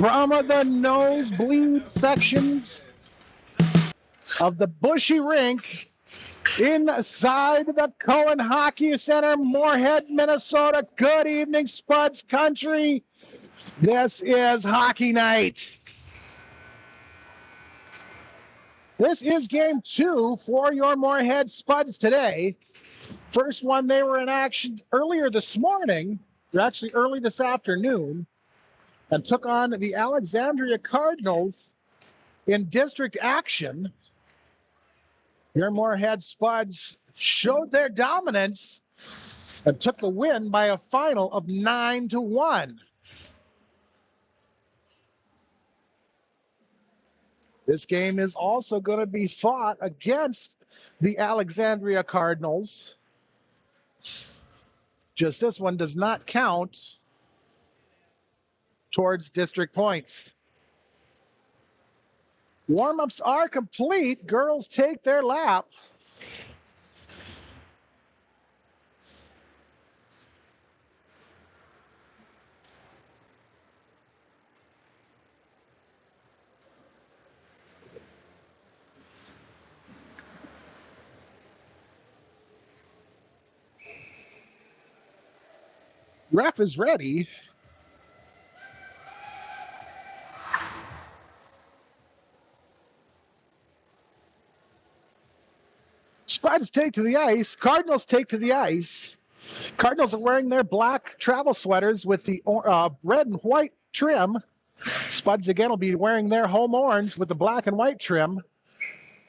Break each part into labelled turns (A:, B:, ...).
A: From the nosebleed sections of the Bushy Rink inside the Cohen Hockey Center, Moorhead, Minnesota. Good evening, Spuds Country. This is Hockey Night. This is game 2 for your Moorhead Spuds today. First one, they were in action earlier this morning, or actually early this afternoon, and took on the Alexandria Cardinals in district action. Your Moorhead Spuds showed their dominance and took the win by a final of 9-1. This game is also going to be fought against the Alexandria Cardinals. Just this one does not count towards district points. Warm-ups are complete. Girls take their lap. Ref is ready. Spuds take to the ice. Cardinals take to the ice. Cardinals are wearing their black travel sweaters with the red and white trim. Spuds again will be wearing their home orange with the black and white trim.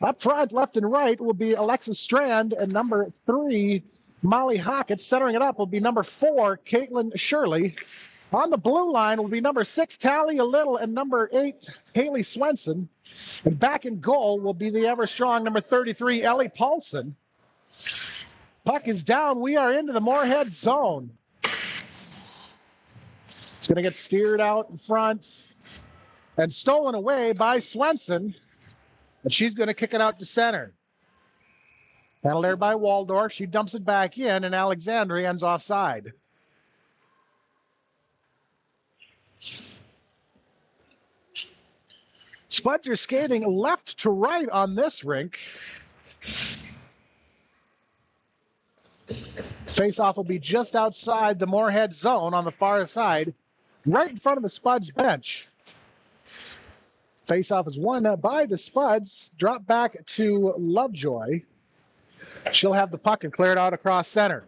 A: Up front, left and right, will be Alexis Strand and number 3, Molly Hockett. Centering it up will be number 4, Caitlin Shirley. On the blue line will be number 6, Talia Little, and number 8, Haley Swenson. And back in goal will be the ever-strong number 33, Ellie Paulson. Puck is down. We are into the Moorhead zone. It's going to get steered out in front and stolen away by Swenson. And she's going to kick it out to center. Handled there by Waldorf. She dumps it back in, and Alexandria ends offside. Spuds are skating left to right on this rink. Face-off will be just outside the Moorhead zone on the far side, right in front of the Spuds bench. Face-off is won by the Spuds. Drop back to Lovejoy. She'll have the puck and clear it out across center.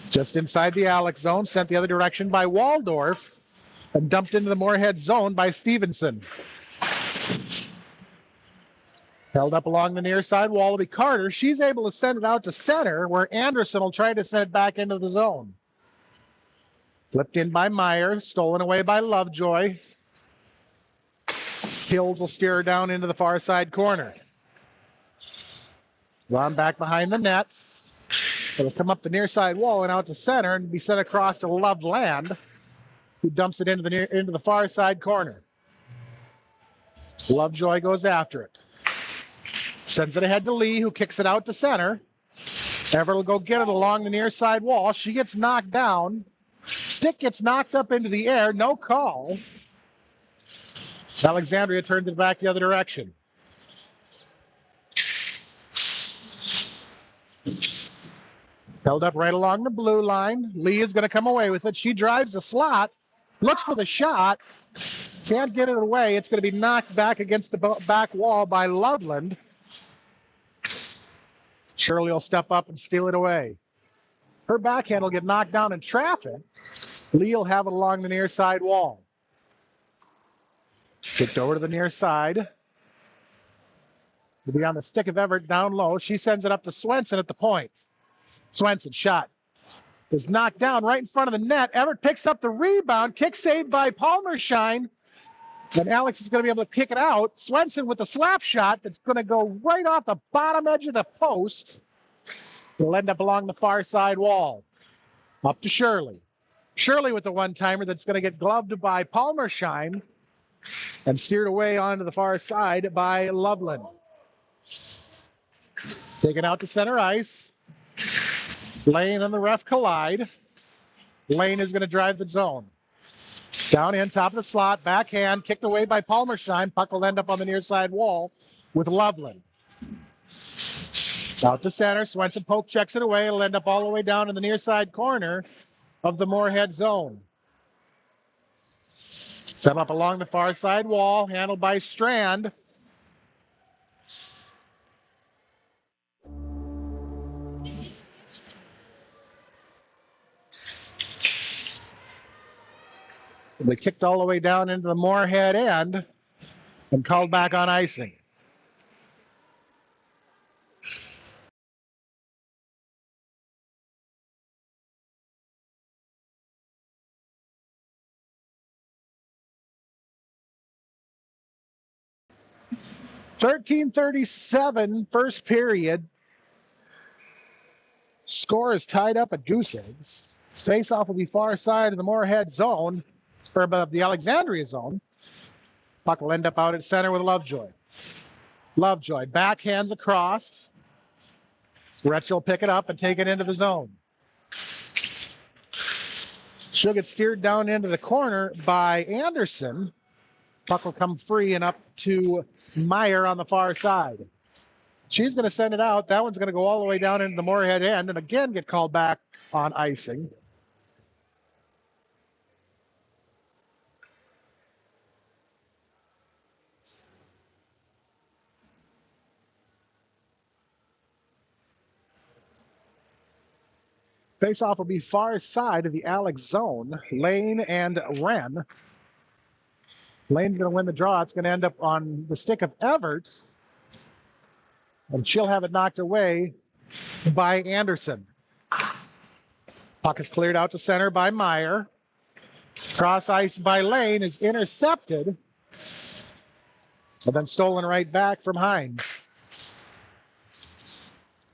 A: Just inside the Alex zone, sent the other direction by Waldorf, and dumped into the Moorhead zone by Stevenson. Held up along the near side wall will be Carter. She's able to send it out to center, where Anderson will try to send it back into the zone. Flipped in by Meyer, stolen away by Lovejoy. Hills will steer her down into the far side corner. Run back behind the net. It'll come up the near side wall and out to center and be sent across to Loveland, who dumps it into the far side corner. Lovejoy goes after it. Sends it ahead to Lee, who kicks it out to center. Everett will go get it along the near side wall. She gets knocked down. Stick gets knocked up into the air. No call. Alexandria turns it back the other direction. Held up right along the blue line. Lee is going to come away with it. She drives the slot. Looks for the shot. Can't get it away. It's going to be knocked back against the back wall by Loveland. Shirley will step up and steal it away. Her backhand will get knocked down in traffic. Lee will have it along the near side wall. Kicked over to the near side. Will be on the stick of Everett down low. She sends it up to Swenson at the point. Swenson shot is knocked down right in front of the net. Everett picks up the rebound. Kick saved by Palmershine. And Alex is going to be able to kick it out. Swenson with a slap shot that's going to go right off the bottom edge of the post. It'll end up along the far side wall. Up to Shirley. Shirley with the one-timer that's going to get gloved by Palmershine and steered away onto the far side by Loveland. Taken out to center ice. Lane and the ref collide. Lane is going to drive the zone. Down in, top of the slot, backhand, kicked away by Palmersheim. Puck will end up on the near side wall with Loveland. Out to center, Swenson poke checks it away. It'll end up all the way down in the near side corner of the Moorhead zone. Set up along the far side wall, handled by Strand. They kicked all the way down into the Moorhead end and called back on icing. $13:37, first period. Score is tied up at goose eggs. Face-off will be far side of the Moorhead zone, or above the Alexandria zone. Puck will end up out at center with Lovejoy. Lovejoy backhands across. Retsch will pick it up and take it into the zone. She'll get steered down into the corner by Anderson. Puck will come free and up to Meyer on the far side. She's going to send it out. That one's going to go all the way down into the Moorhead end and again get called back on icing. Face-off will be far side of the Alex zone. Lane and Wren. Lane's going to win the draw. It's going to end up on the stick of Everts. And she'll have it knocked away by Anderson. Puck is cleared out to center by Meyer. Cross ice by Lane is intercepted. And then stolen right back from Hines.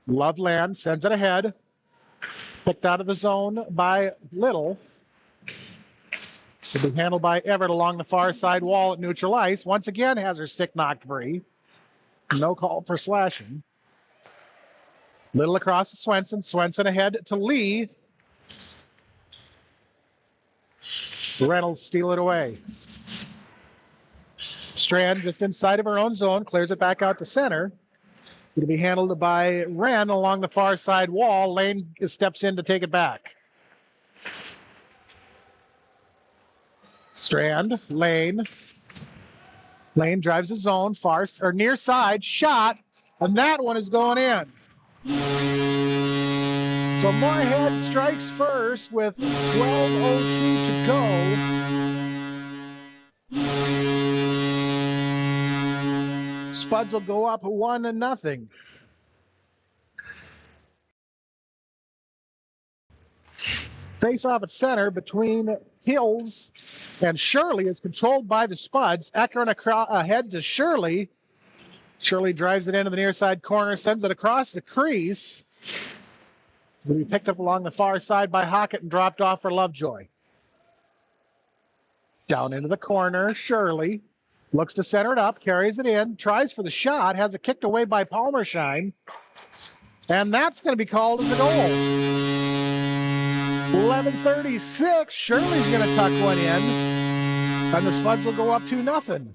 A: Loveland sends it ahead. Picked out of the zone by Little. It'll be handled by Everett along the far side wall at neutral ice. Once again has her stick knocked free. No call for slashing. Little across to Swenson. Swenson ahead to Lee. Reynolds steal it away. Strand just inside of her own zone. Clears it back out to center. It'll be handled by Wren along the far side wall. Lane steps in to take it back. Strand, Lane. Lane drives his zone, far or near side, shot, and that one is going in. So Moorhead strikes first with 12:02 to go. Spuds will go up 1-0. Face off at center between Hills and Shirley is controlled by the Spuds. Eckern ahead to Shirley. Shirley drives it into the near side corner, sends it across the crease. Will be picked up along the far side by Hockett and dropped off for Lovejoy. Down into the corner, Shirley looks to center it up, carries it in, tries for the shot, has it kicked away by Palmersheim, and that's going to be called as a goal. 11:36, Shirley's going to tuck one in, and the Spuds will go up 2-0.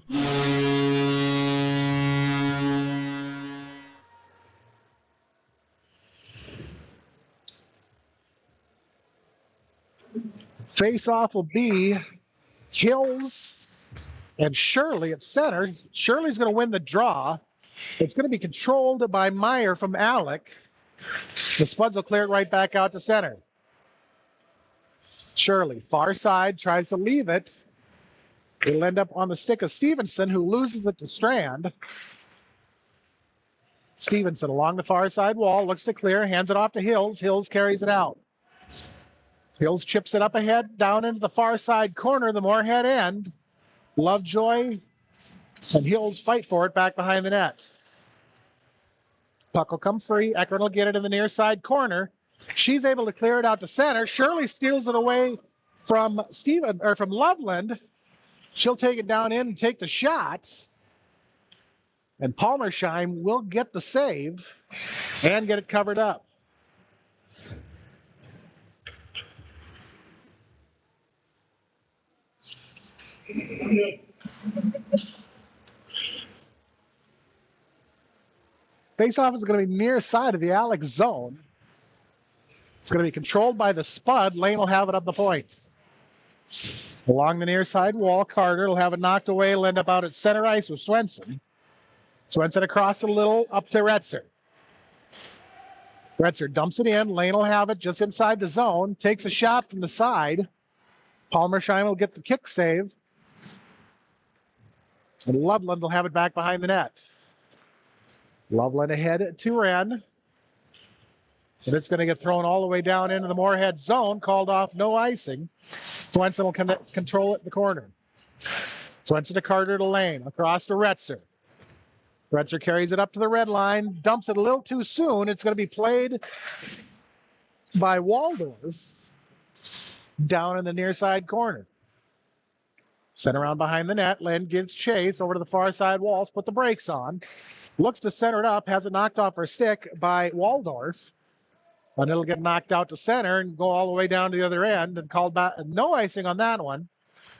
A: Face-off will be Hills and Shirley at center. Shirley's going to win the draw. It's going to be controlled by Meyer from Alec. The Spuds will clear it right back out to center. Shirley, far side, tries to leave it. It'll end up on the stick of Stevenson, who loses it to Strand. Stevenson along the far side wall, looks to clear, hands it off to Hills. Hills carries it out. Hills chips it up ahead, down into the far side corner, the Moorhead end. Lovejoy and Hills fight for it back behind the net. Puck will come free. Eckern will get it in the near side corner. She's able to clear it out to center. Shirley steals it away from from Loveland. She'll take it down in and take the shot. And Palmersheim will get the save and get it covered up. Face-off is going to be near side of the Alex zone. It's going to be controlled by the Spud. Lane will have it up the point. Along the near side wall, Carter will have it knocked away. Will end up out at center ice with Swenson. Swenson across a little up to Retzer. Retzer dumps it in. Lane will have it just inside the zone. Takes a shot from the side. Palmersheim will get the kick save. And Loveland will have it back behind the net. Loveland ahead to Wren. And it's going to get thrown all the way down into the Moorhead zone. Called off, no icing. Swenson will control it in the corner. Swenson to Carter to Lane. Across to Retzer. Retzer carries it up to the red line. Dumps it a little too soon. It's going to be played by Waldorf down in the near side corner. Sent around behind the net. Lynn gives chase over to the far side walls. Put the brakes on. Looks to center it up. Has it knocked off her stick by Waldorf. And it'll get knocked out to center and go all the way down to the other end and called back. No icing on that one.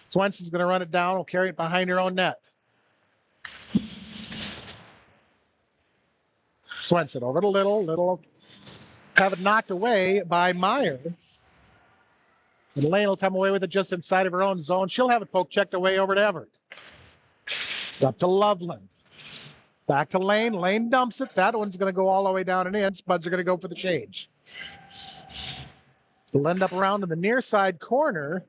A: Swenson's going to run it down. Will carry it behind her own net. Swenson over to Little. Little have it knocked away by Meyer. And Lane will come away with it just inside of her own zone. She'll have it poke checked away over to Everett. Up to Loveland. Back to Lane. Lane dumps it. That one's going to go all the way down and in. Spuds are going to go for the change. It'll end up around in the near side corner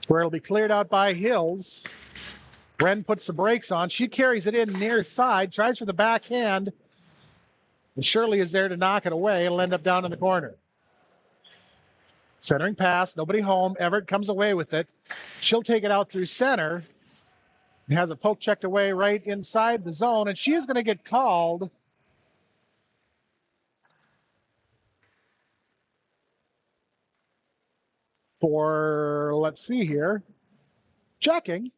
A: where it'll be cleared out by Hills. Wren puts the brakes on. She carries it in near side, tries for the backhand. And Shirley is there to knock it away. It'll end up down in the corner. Centering pass, nobody home. Everett comes away with it. She'll take it out through center. And has a poke checked away right inside the zone. And she is going to get called for, let's see here, checking.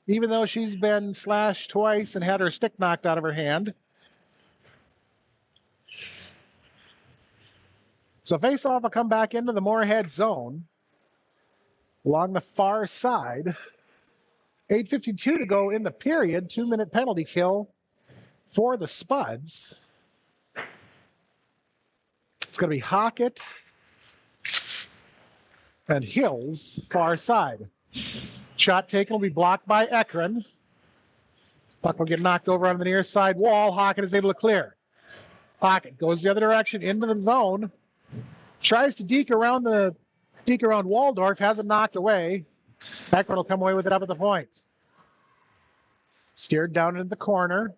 A: Even though she's been slashed twice and had her stick knocked out of her hand. So face-off will come back into the Moorhead zone along the far side. 8:52 to go in the period. 2-minute penalty kill for the Spuds. It's going to be Hockett and Hills far side. Shot taken will be blocked by Ekron. Puck will get knocked over on the near side wall. Hockett is able to clear. Hockett goes the other direction into the zone. Tries to deke around Waldorf. Has it knocked away. Ekron will come away with it up at the point. Steered down into the corner.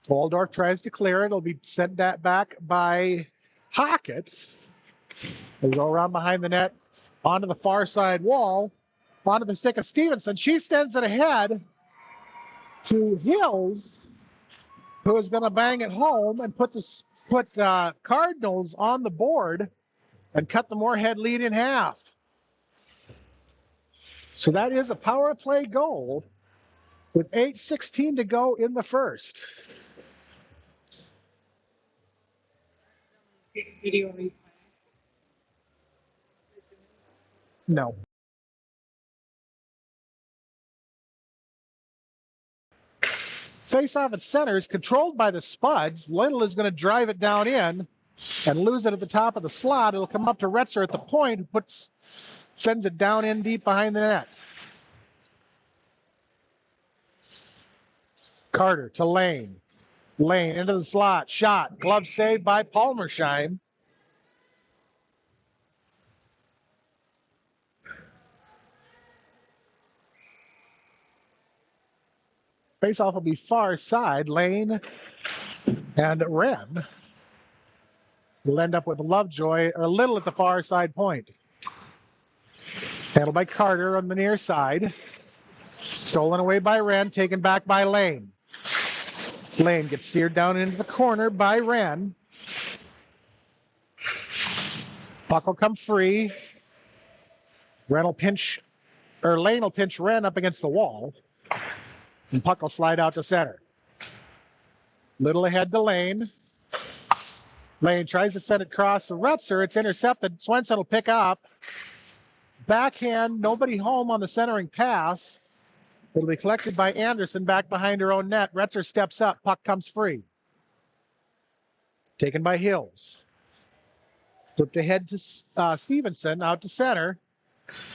A: Waldorf tries to clear it. It'll be sent back by Hockett. They'll go around behind the net onto the far side wall. Onto the stick of Stevenson. She sends it ahead to Hills, who is going to bang it home and put Cardinals on the board and cut the Moorhead lead in half. So that is a power play goal with 8:16 to go in the first.
B: Video replay.
A: No. Face-off at center is controlled by the Spuds. Little is going to drive it down in and lose it at the top of the slot. It'll come up to Retzer at the point, who sends it down in deep behind the net. Carter to Lane. Lane into the slot. Shot. Glove saved by Palmersheim. Face-off will be far side. Lane and Wren will end up with Lovejoy or Little at the far side point. Handled by Carter on the near side. Stolen away by Wren, taken back by Lane. Lane gets steered down into the corner by Wren. Puck will come free. Lane will pinch Wren up against the wall. And puck will slide out to center. Little ahead to Lane. Lane tries to send it across to Retzer. It's intercepted. Swenson will pick up. backhand, nobody home on the centering pass. It'll be collected by Anderson back behind her own net. Retzer steps up, puck comes free. Taken by Hills. Flipped ahead to Stevenson, out to center.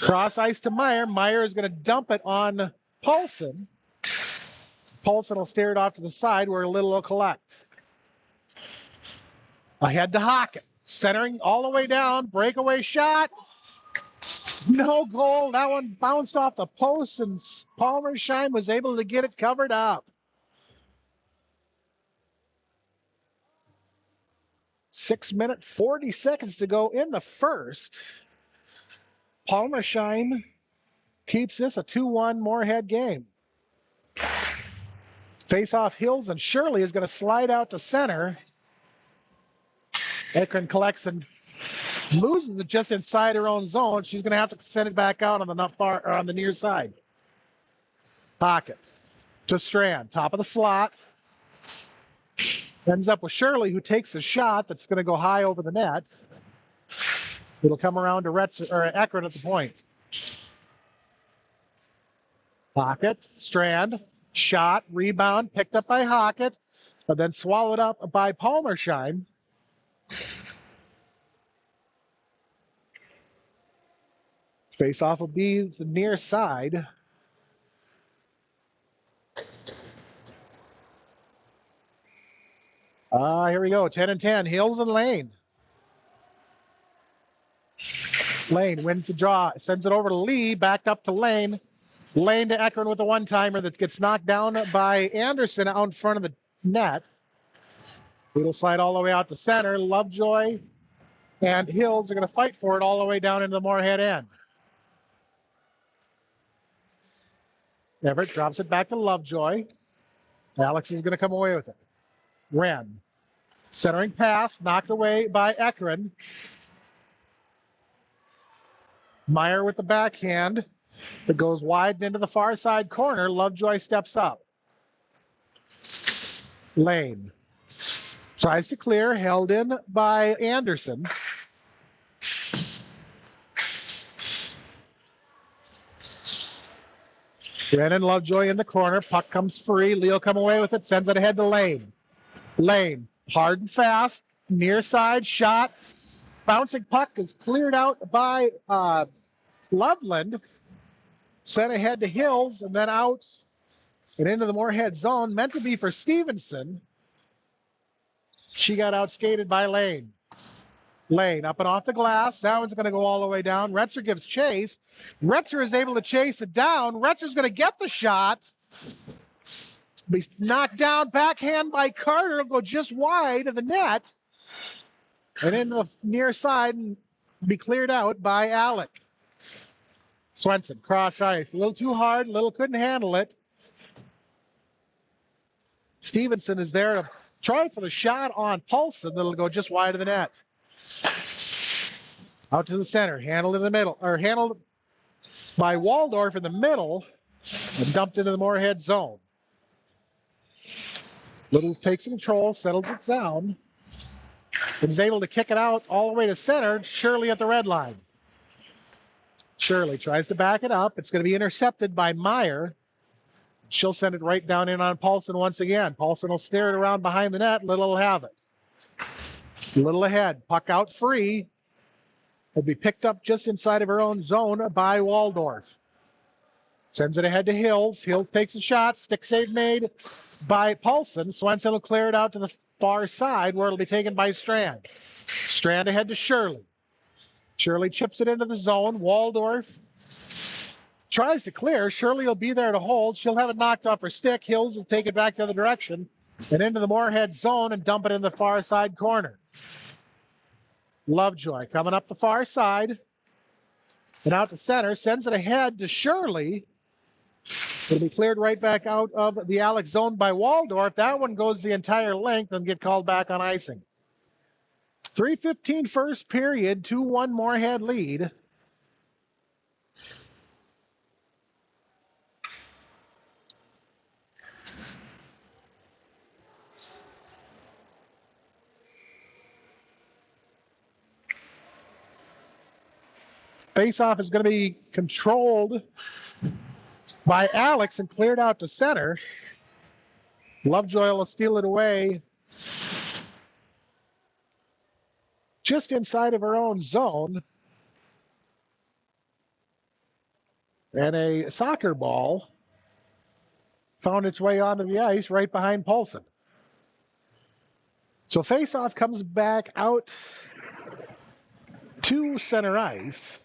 A: Cross ice to Meyer. Meyer is going to dump it on Paulson. Paulson will steer it off to the side where Little will collect. Ahead to Hockett. Centering all the way down. Breakaway shot. No goal. That one bounced off the post, and Palmersheim was able to get it covered up. 6 minutes, 40 seconds to go in the first. Palmersheim keeps this a 2-1 Moorhead game. Face off Hills, and Shirley is going to slide out to center. Ekron collects and loses it just inside her own zone. She's going to have to send it back out on the near side. Pocket to Strand, top of the slot. Ends up with Shirley, who takes a shot that's going to go high over the net. It'll come around to Ekron at the point. Pocket, Strand, shot, rebound, picked up by Hockett, but then swallowed up by Palmersheim. Face-off will be the near side. Here we go, 10-10, Hills and Lane. Lane wins the draw, sends it over to Lee, backed up to Lane. Lane to Ekron with a one-timer that gets knocked down by Anderson out in front of the net. It'll slide all the way out to center. Lovejoy and Hills are going to fight for it all the way down into the Moorhead end. Everett drops it back to Lovejoy. Alex is going to come away with it. Wren. Centering pass, knocked away by Ekron. Meyer with the backhand. It goes wide and into the far side corner. Lovejoy steps up. Lane. Tries to clear, held in by Anderson. Wren and Lovejoy in the corner. Puck comes free. Leo come away with it. Sends it ahead to Lane. Lane. Hard and fast. Near side shot. Bouncing puck is cleared out by Loveland. Sent ahead to Hills and then out and into the Moorhead zone. Meant to be for Stevenson. She got outskated by Lane. Lane up and off the glass. That one's going to go all the way down. Retzer gives chase. Retzer is able to chase it down. Retzer's going to get the shot. Be knocked down. Backhand by Carter. It'll go just wide of the net. And into the near side and be cleared out by Alec. Swenson, cross ice. A little too hard. Little couldn't handle it. Stevenson is there to try for the shot on Paulson. That'll go just wide of the net. Out to the center. Handled in the middle. Or handled by Waldorf in the middle. And dumped into the Moorhead zone. Little takes control. Settles it down. And is able to kick it out all the way to center. Shirley at the red line. Shirley tries to back it up. It's going to be intercepted by Meyer. She'll send it right down in on Paulson once again. Paulson will steer it around behind the net. Little will have it. Little ahead. Puck out free. Will be picked up just inside of her own zone by Waldorf. Sends it ahead to Hills. Hills takes a shot. Stick save made by Paulson. Swenson will clear it out to the far side where it'll be taken by Strand. Strand ahead to Shirley. Shirley chips it into the zone. Waldorf tries to clear. Shirley will be there to hold. She'll have it knocked off her stick. Hills will take it back the other direction and into the Moorhead zone and dump it in the far side corner. Lovejoy coming up the far side and out to center. Sends it ahead to Shirley. It'll be cleared right back out of the Alex zone by Waldorf. That one goes the entire length and get called back on icing. 3:15 first period, 2-1 Moorhead lead. Face-off is going to be controlled by Alex and cleared out to center. Lovejoy will steal it away just inside of her own zone. And a soccer ball found its way onto the ice right behind Paulson. So face-off comes back out to center ice.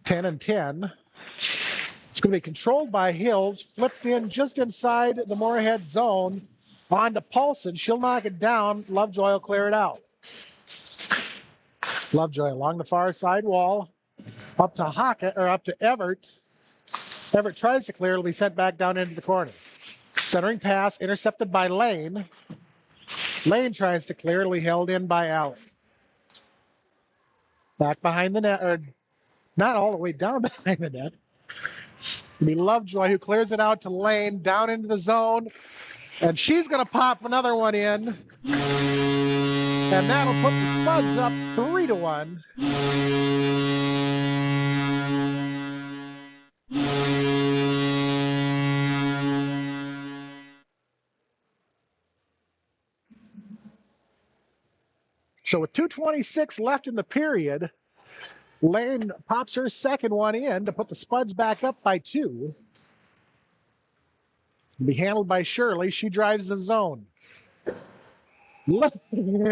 A: 10-10. It's going to be controlled by Hills, flipped in just inside the Moorhead zone onto Paulson. She'll knock it down. Lovejoy will clear it out. Lovejoy along the far side wall, up to Hockett, or up to Everett. Everett tries to clear. It'll be sent back down into the corner. Centering pass intercepted by Lane. Lane tries to clear. It'll be held in by Allen. Back behind the net, or not all the way down behind the net. It'll be Lovejoy who clears it out to Lane, down into the zone. And she's going to pop another one in. And that'll put the Spuds up 3-1. So with 2:26 left in the period, Lane pops her second one in to put the Spuds back up by 2. It'll be handled by Shirley. She drives the zone.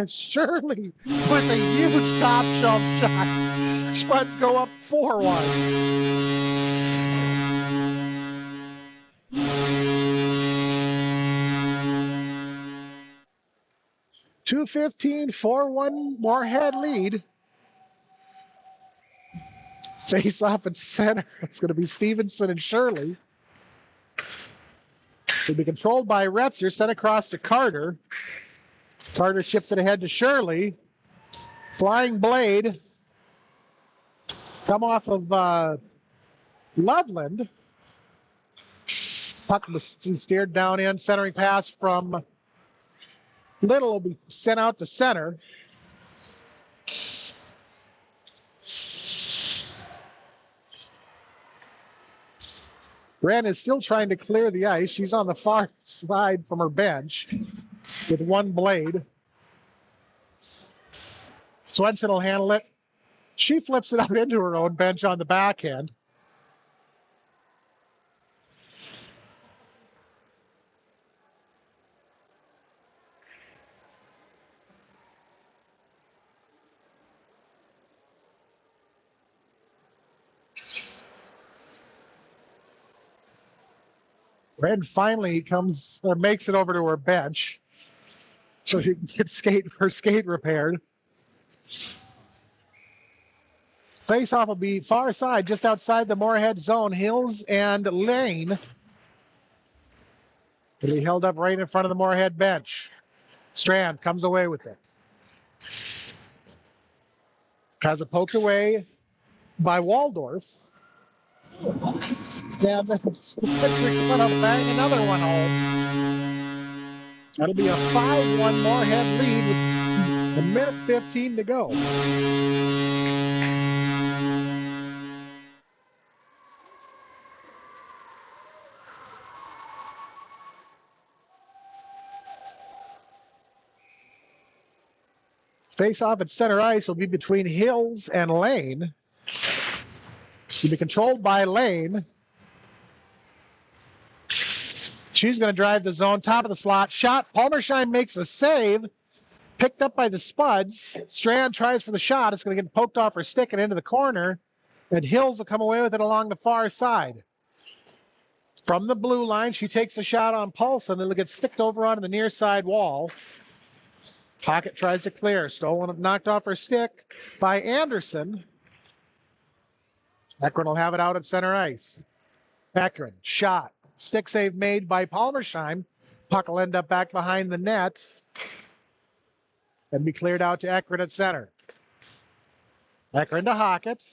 A: Shirley with a huge top shelf shot. Spuds go up 4-1. 2:15, 4-1 Moorhead lead. Face off at center. It's going to be Stevenson and Shirley. It'll be controlled by Retzer, sent across to Carter. Carter chips it ahead to Shirley. Flying blade. Come off of Loveland. Puck was steered down in. Centering pass from Little will be sent out to center. Wren is still trying to clear the ice. She's on the far side from her bench with one blade. Swenson will handle it. She flips it out into her own bench on the backhand. Red finally comes or makes it over to her bench so she can get her skate repaired. Face-off will be far side, just outside the Moorhead zone. Hills and Lane. It'll be held up right in front of the Moorhead bench. Strand comes away with it. Has it poked away by Waldorf. And then Patrick going to bang another one home. That'll be a 5-1 Moorhead lead with 1:15 to go. Face-off at center ice will be between Hills and Lane. Will be controlled by Lane. She's going to drive the zone, top of the slot. Shot. Palmersheim makes a save. Picked up by the Spuds. Strand tries for the shot. It's going to get poked off her stick and into the corner. And Hills will come away with it along the far side. From the blue line, she takes a shot on Paulson. It'll get sticked over onto the near side wall. Pocket tries to clear. Stolen, knocked off her stick by Anderson. Ekron will have it out at center ice. Ekron, shot. Stick save made by Palmersheim. Puck will end up back behind the net and be cleared out to Ekron at center. Ekron to Hockett.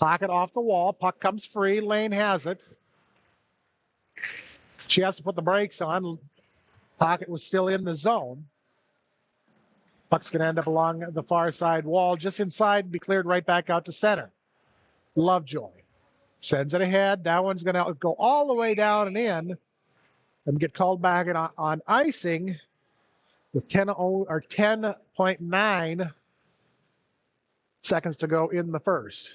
A: Hockett off the wall. Puck comes free. Lane has it. She has to put the brakes on. Hockett was still in the zone. Puck's going to end up along the far side wall, just inside, and be cleared right back out to center. Lovejoy sends it ahead. That one's going to go all the way down and in and get called back on icing with 10.9 seconds to go in the first.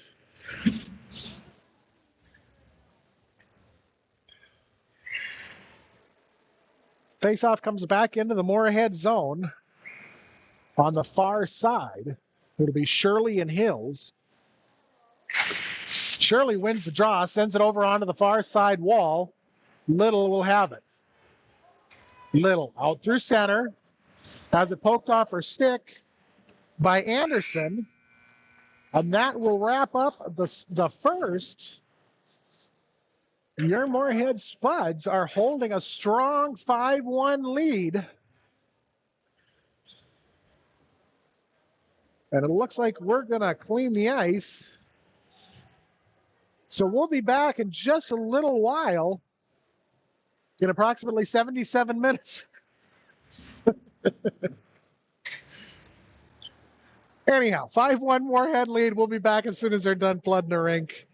A: Faceoff comes back into the Moorhead zone on the far side. It'll be Shirley and Hills. Shirley wins the draw, sends it over onto the far side wall. Little will have it. Little out through center. Has it poked off her stick by Anderson. And that will wrap up the first. Your Moorhead Spuds are holding a strong 5-1 lead. And it looks like we're going to clean the ice. So we'll be back in just a little while, in approximately 77 minutes. Anyhow, 5-1 Moorhead lead. We'll be back as soon as they're done flooding the rink.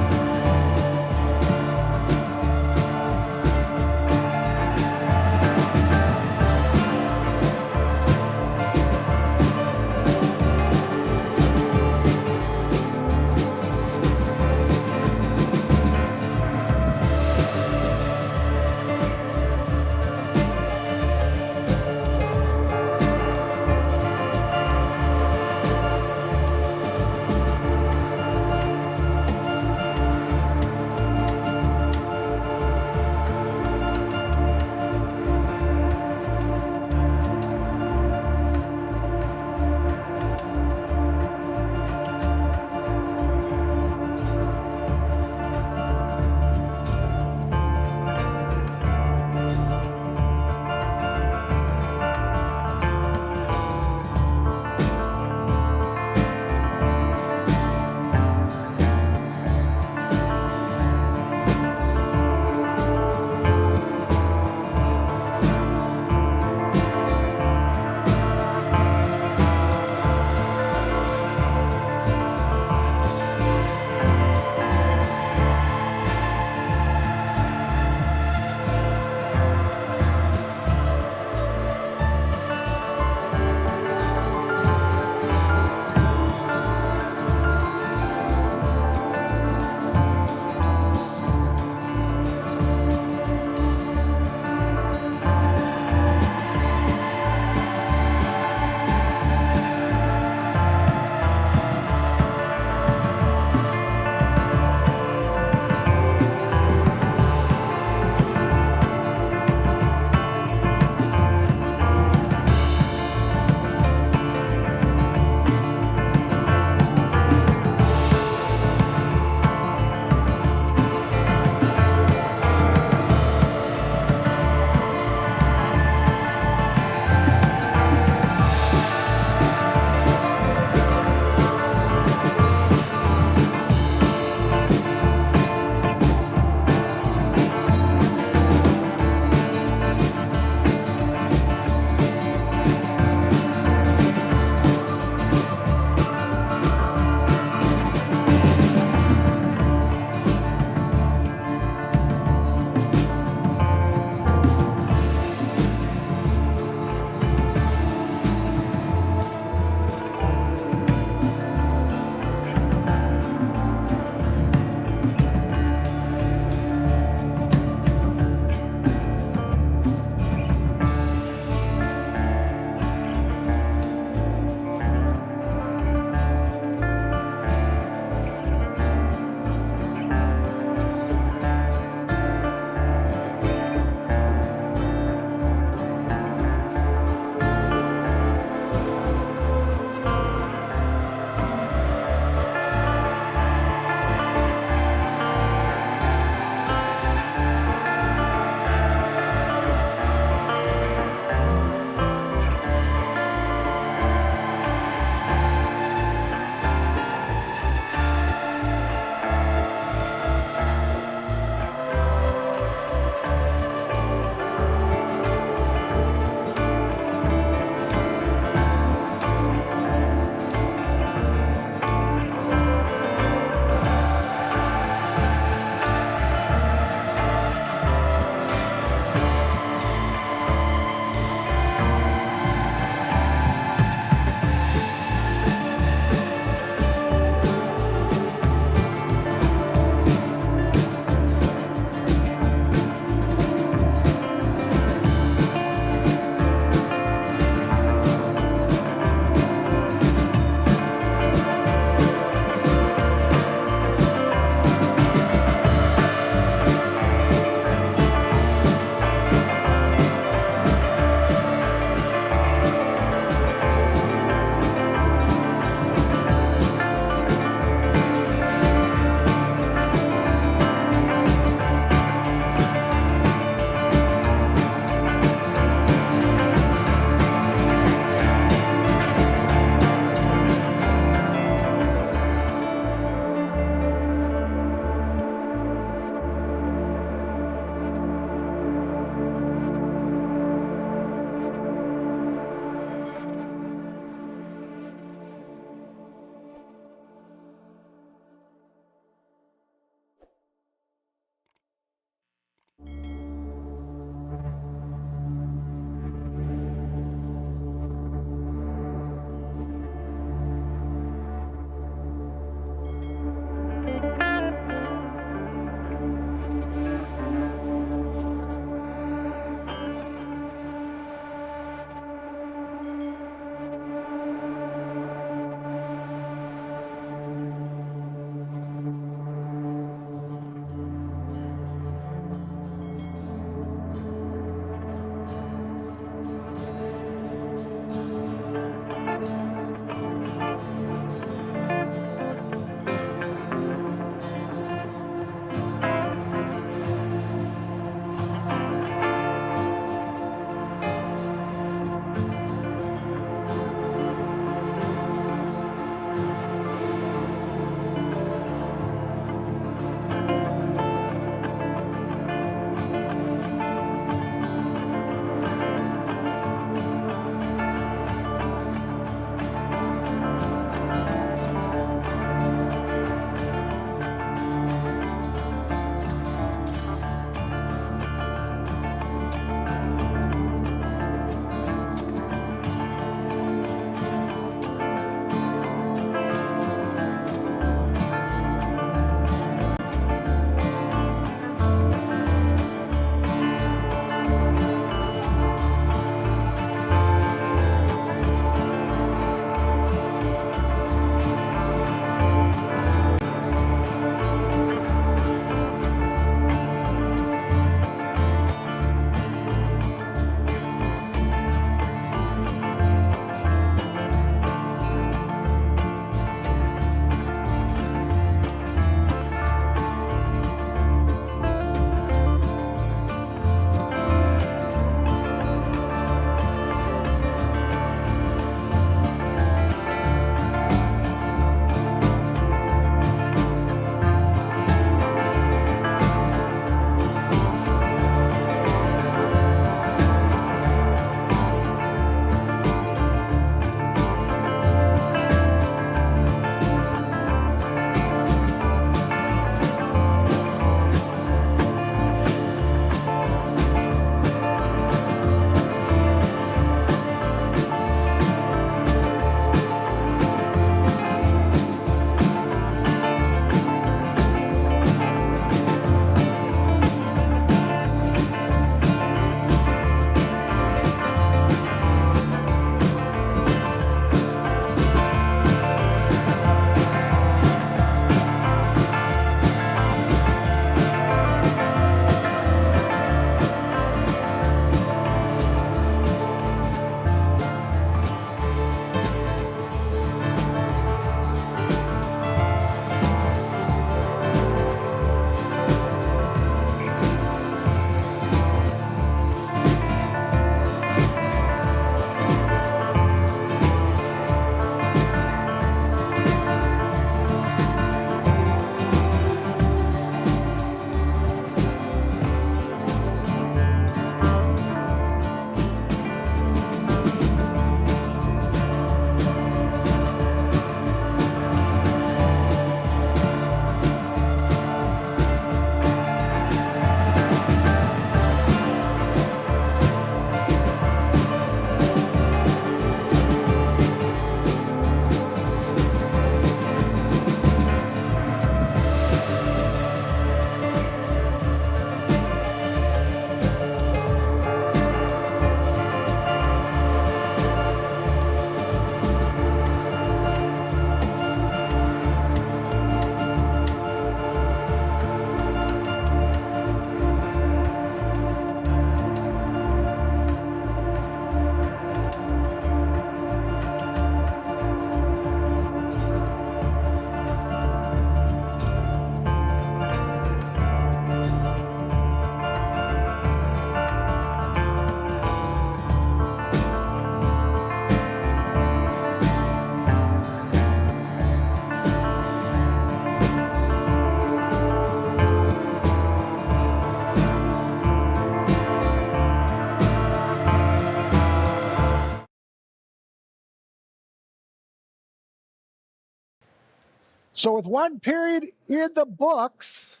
A: So with one period in the books,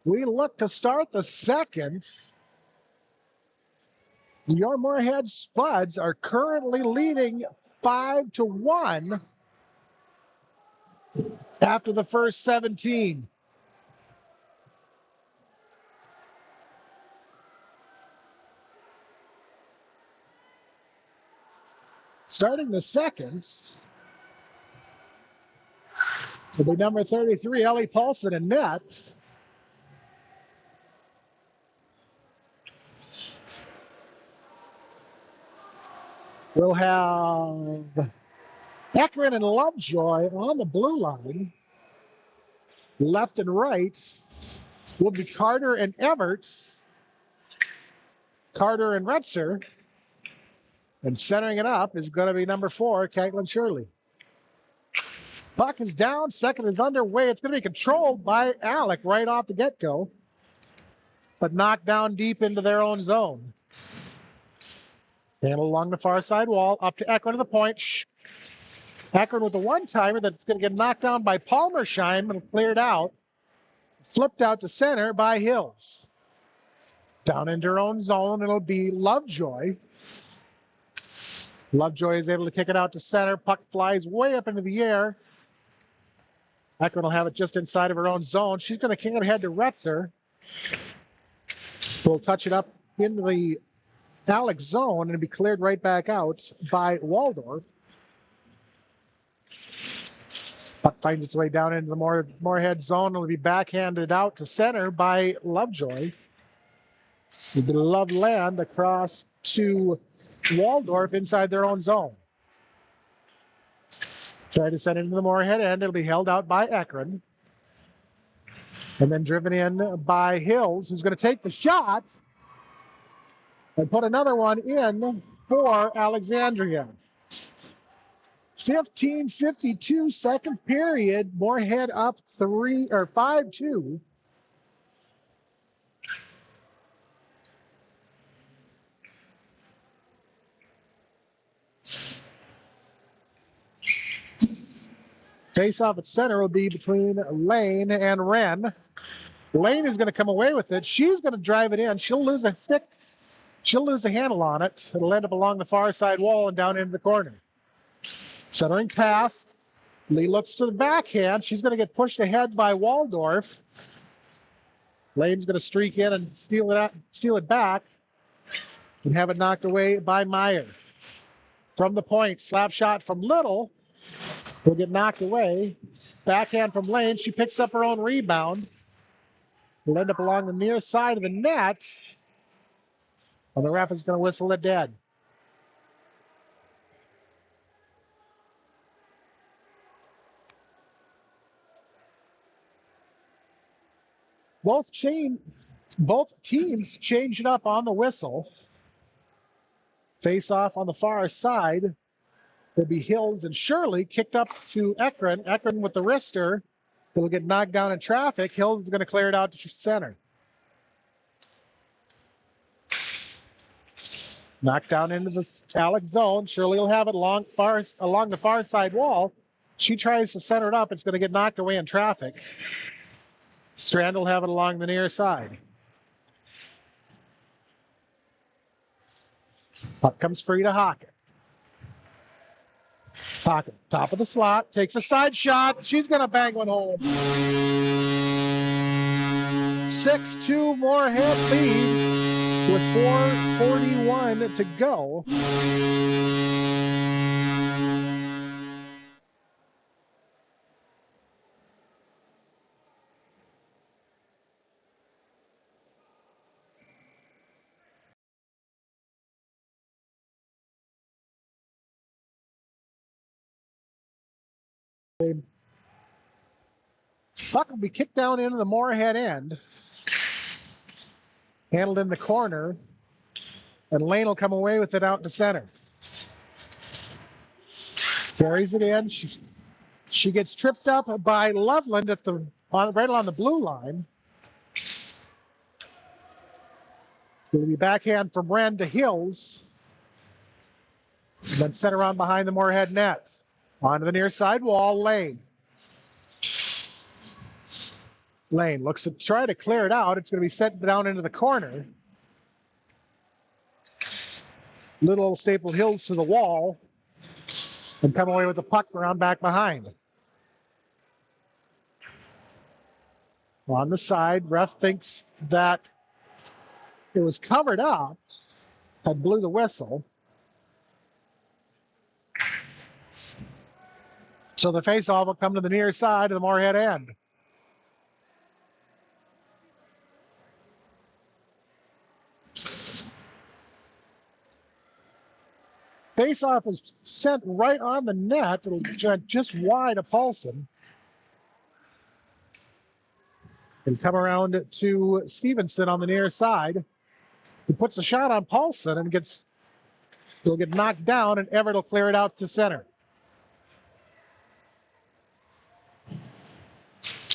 A: we look to start the second. Your Moorhead Spuds are currently leading 5-1 after the first 17. Starting the second will be number 33, Ellie Paulson in net. We'll have Ekman and Lovejoy on the blue line. Left and right will be Carter and Everett. Carter and Retzer. And centering it up is going to be number 4, Caitlin Shirley. Puck is down. Second is underway. It's going to be controlled by Alec right off the get-go, but knocked down deep into their own zone. Handle along the far side wall, up to Ekman to the point. Ekman with the one-timer that's going to get knocked down by Palmersheim and cleared out. Flipped out to center by Hills. Down into her own zone, it'll be Lovejoy. Lovejoy is able to kick it out to center. Puck flies way up into the air. Ekman will have it just inside of her own zone. She's going to kick it ahead to Retzer. Will touch it up into the Alex zone and be cleared right back out by Waldorf. Puck finds its way down into the Moorhead zone. It'll be backhanded out to center by Lovejoy. The love land across to Waldorf inside their own zone. Try to send it into the Moorhead end. It'll be held out by Ekman. And then driven in by Hills, who's going to take the shot and put another one in for Alexandria. 15:52 second period. Moorhead up 5-2. Face-off at center will be between Lane and Wren. Lane is going to come away with it. She's going to drive it in. She'll lose a stick. She'll lose a handle on it. It'll end up along the far side wall and down into the corner. Centering pass. Lee looks to the backhand. She's going to get pushed ahead by Waldorf. Lane's going to streak in and steal it back and have it knocked away by Meyer. From the point, slap shot from Little will get knocked away. Backhand from Lane. She picks up her own rebound. Will end up along the near side of the net. And the ref is going to whistle it dead. Both teams changed it up on the whistle. Face off on the far side will be Hills and Shirley, kicked up to Ekman. Ekman with the wrister. It'll get knocked down in traffic. Hills is going to clear it out to center. Knocked down into the Alex zone. Shirley will have it along the far side wall. She tries to center it up. It's going to get knocked away in traffic. Strand will have it along the near side. Puck comes free to Hockett. Hockett, top of the slot, takes a side shot. She's going to bang one home. 6-2 Moorhead lead with 4:41 to go. Puck will be kicked down into the Moorhead end. Handled in the corner. And Lane will come away with it out to center. Carries it in. She gets tripped up by Loveland right along the blue line. It'll be backhand from Wren to Hills. And then sent around behind the Moorhead net. Onto the near side wall, Lane. Lane looks to try to clear it out. It's going to be sent down into the corner. Little Staple Hills to the wall and come away with the puck around back behind. On the side, ref thinks that it was covered up, had blew the whistle. So the faceoff will come to the near side of the Moorhead end. Faceoff is sent right on the net. It'll just wide of Paulson. It'll come around to Stevenson on the near side. He puts a shot on Paulson and he'll get knocked down, and Everett will clear it out to center.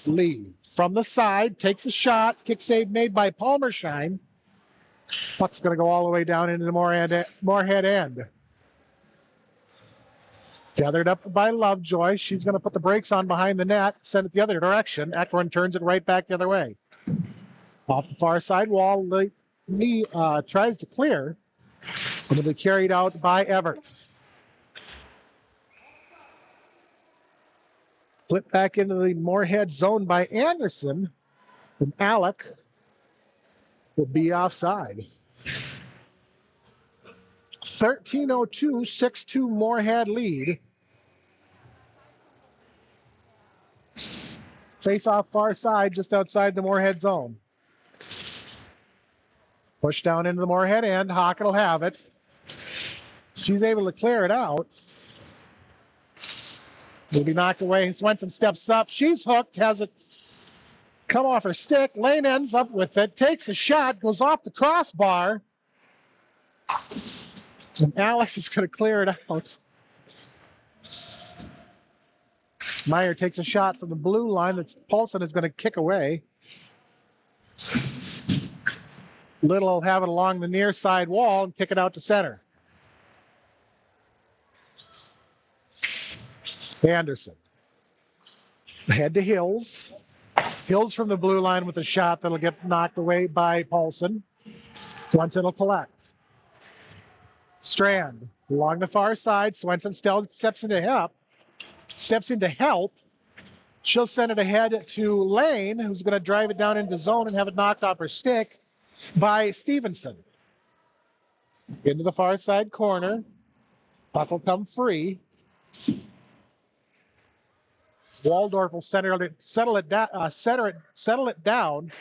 A: Lee from the side takes a shot. Kick save made by Palmersheim. Puck's going to go all the way down into the Moorhead end. Gathered up by Lovejoy. She's going to put the brakes on behind the net, send it the other direction. Ekron turns it right back the other way. Off the far side wall, Lee tries to clear, and it'll be carried out by Everett. Flip back into the Moorhead zone by Anderson, and Alec will be offside. 13:02, 6-2 Moorhead lead. Face off far side, just outside the Moorhead zone. Push down into the Moorhead end. Hockett will have it. She's able to clear it out. Will be knocked away. Swenson steps up. She's hooked. Has it come off her stick. Lane ends up with it. Takes a shot. Goes off the crossbar. And Alex is going to clear it out. Meyer takes a shot from the blue line that Paulson is going to kick away. Little will have it along the near side wall and kick it out to center. Anderson. Head to Hills. Hills from the blue line with a shot that'll get knocked away by Paulson. Swenson will collect. Strand along the far side. Swenson still steps into help. She'll send it ahead to Lane, who's going to drive it down into zone and have it knocked off her stick by Stevenson. Into the far side corner. Puck will come free. Waldorf will settle it down.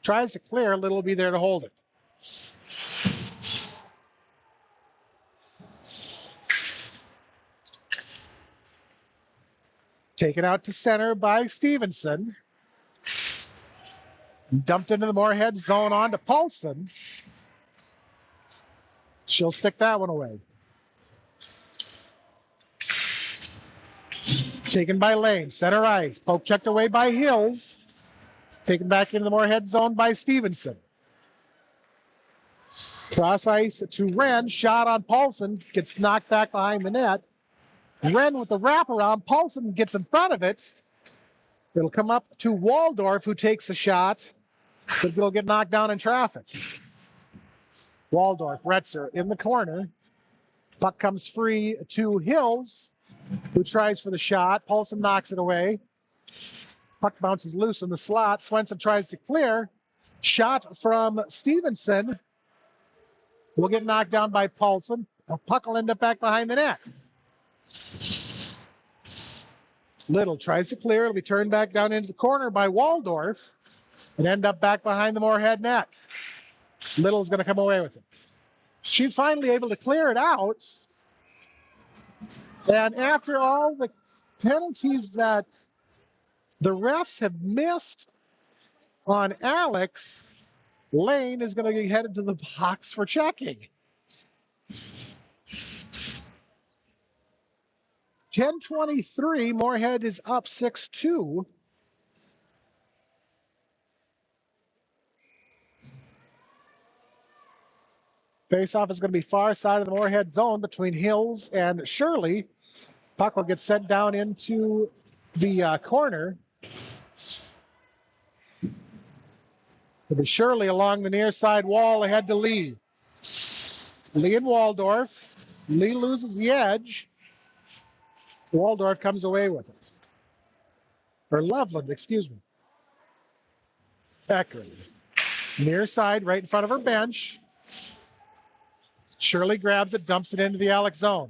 A: Tries to clear. Little will be there to hold it. Taken out to center by Stevenson. Dumped into the Moorhead zone on to Paulson. She'll stick that one away. Taken by Lane, center ice. Poke checked away by Hills. Taken back into the Moorhead zone by Stevenson. Cross ice to Wren. Shot on Paulson. Gets knocked back behind the net. Wren with the wraparound. Paulson gets in front of it. It'll come up to Waldorf, who takes a shot, but it'll get knocked down in traffic. Waldorf, Retzer in the corner. Puck comes free to Hills, who tries for the shot. Paulson knocks it away. Puck bounces loose in the slot. Swenson tries to clear. Shot from Stevenson. Will get knocked down by Paulson. The puck will end up back behind the net. Little tries to clear. It'll be turned back down into the corner by Waldorf and end up back behind the Moorhead net. Little's going to come away with it. She's finally able to clear it out. And after all the penalties that the refs have missed on Alex, Lane is going to get headed to the box for checking. 10:23, Moorhead is up 6-2. Faceoff is going to be far side of the Moorhead zone between Hills and Shirley. Puck will get sent down into the corner. It'll be Shirley along the near side wall ahead to Lee. Lee and Waldorf. Lee loses the edge. Waldorf comes away with it. Or Loveland, excuse me. Eckert. Near side, right in front of her bench. Shirley grabs it, dumps it into the Alex zone.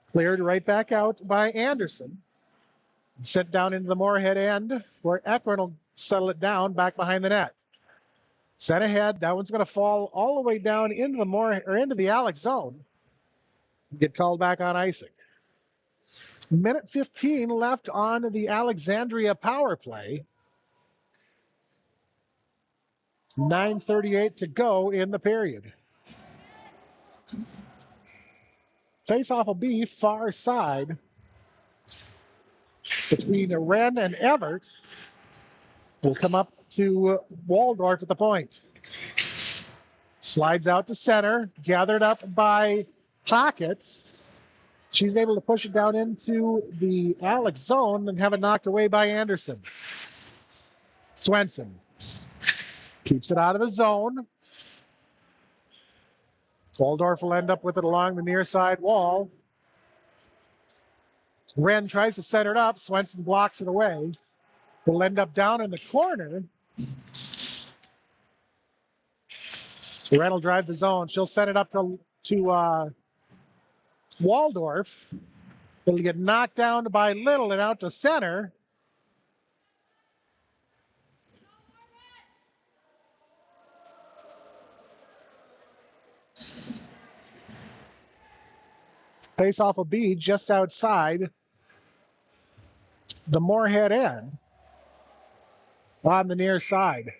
A: Cleared right back out by Anderson. Sent down into the Moorhead end, where Eckert will settle it down back behind the net. Set ahead. That one's going to fall all the way down into the into the Alex zone. Get called back on icing. Minute 15 left on the Alexandria power play. 9:38 to go in the period. Face-off will be far side between Wren and Everett. Will come up to Waldorf at the point. Slides out to center, gathered up by Pocket. She's able to push it down into the Alex zone and have it knocked away by Anderson. Swenson keeps it out of the zone. Waldorf will end up with it along the near side wall. Wren tries to set it up. Swenson blocks it away. Will end up down in the corner. Wren will drive the zone. She'll set it up to Waldorf. It'll get knocked down by Little and out to center. Face-off will be just outside the Moorhead end on the near side.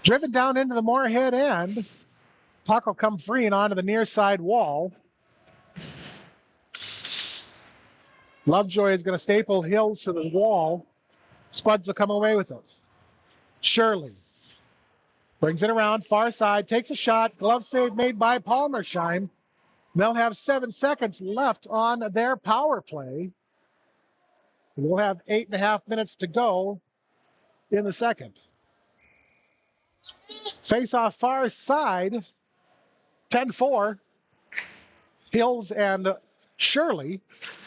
A: Driven down into the Moorhead end. Puck will come free and onto the near side wall. Lovejoy is going to staple Hills to the wall. Spuds will come away with it. Shirley brings it around, far side, takes a shot. Glove save made by Palmersheim. They'll have 7 seconds left on their power play. We'll have 8.5 minutes to go in the second. Face off far side, 10-4. Hills and Shirley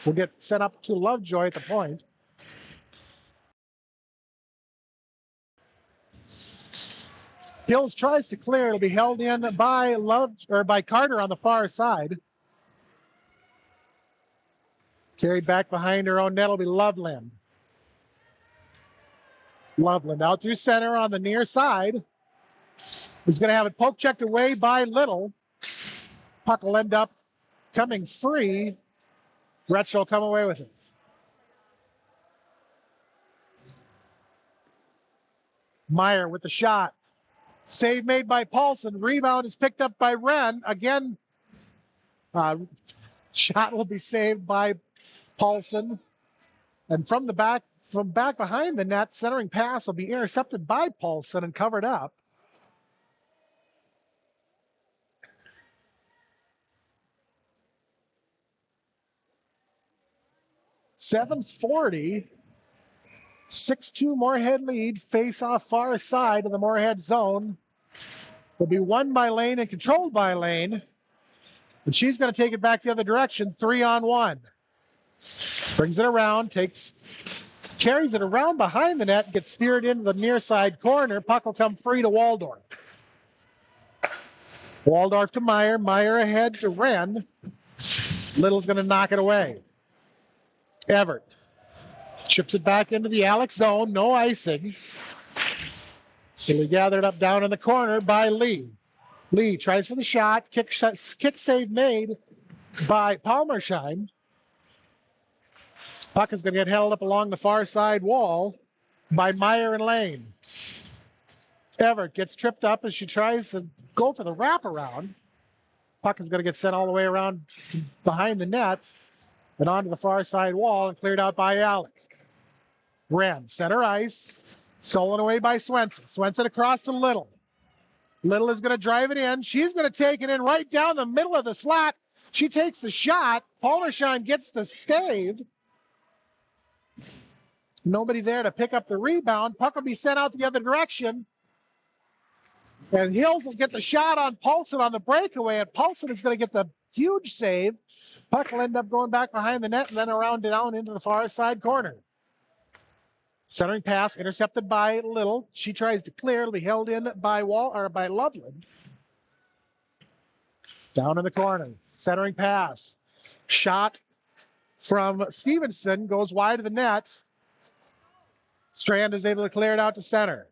A: will get sent up to Lovejoy at the point. Hills tries to clear. It'll be held in by by Carter on the far side. Carried back behind her own net will be Loveland. Loveland out through center on the near side. He's going to have it poke checked away by Little. Puck will end up coming free. Gretsch will come away with it. Meyer with the shot. Save made by Paulson. Rebound is picked up by Wren. Again, shot will be saved by Paulson. And from back behind the net, centering pass will be intercepted by Paulson and covered up. .740. 6-2 Moorhead lead. Face off far side of the Moorhead zone. Will be won by Lane and controlled by Lane. And she's going to take it back the other direction, 3-on-1. Brings it around, carries it around behind the net, gets steered into the near side corner. Puck will come free to Waldorf. Waldorf to Meyer. Meyer ahead to Wren. Little's going to knock it away. Everett chips it back into the Alex zone. No icing. It'll be gathered up down in the corner by Lee. Lee tries for the shot. Kick save made by Palmersheim. Puck is going to get held up along the far side wall by Meyer and Lane. Everett gets tripped up as she tries to go for the wraparound. Puck is going to get sent all the way around behind the net and onto the far side wall and cleared out by Alec. Wren, center ice, stolen away by Swenson. Swenson across to Little. Little is going to drive it in. She's going to take it in right down the middle of the slot. She takes the shot. Palmershine gets the stave. Nobody there to pick up the rebound. Puck will be sent out the other direction. And Hills will get the shot on Paulson on the breakaway, and Paulson is going to get the huge save. Puck will end up going back behind the net and then around down into the far side corner. Centering pass intercepted by Little. She tries to clear. It'll be held in by Loveland. Down in the corner. Centering pass. Shot from Stevenson goes wide of the net. Strand is able to clear it out to center.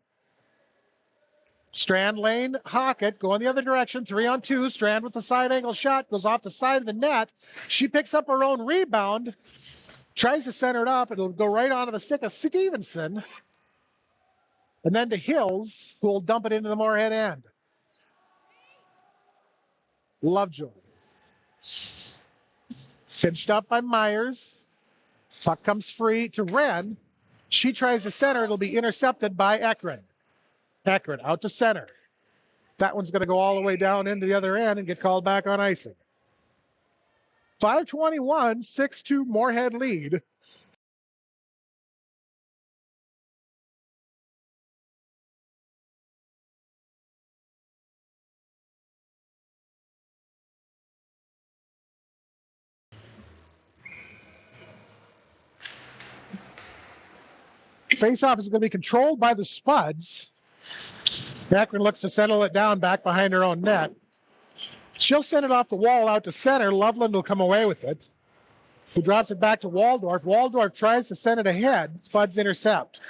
A: Strand lane, Hockett going the other direction, 3-on-2. Strand with the side angle shot, goes off the side of the net. She picks up her own rebound, tries to center it up. It'll go right onto the stick of Stevenson. And then to Hills, who will dump it into the Moorhead end. Lovejoy. Pinched up by Myers. Puck comes free to Wren. She tries to center. It'll be intercepted by Ekron. Ekron out to center. That one's going to go all the way down into the other end and get called back on icing. 5:21, 6-2 Moorhead lead. Faceoff is going to be controlled by the Spuds. Ekron looks to settle it down back behind her own net. She'll send it off the wall out to center. Loveland will come away with it. He drops it back to Waldorf. Waldorf tries to send it ahead. Spuds intercept.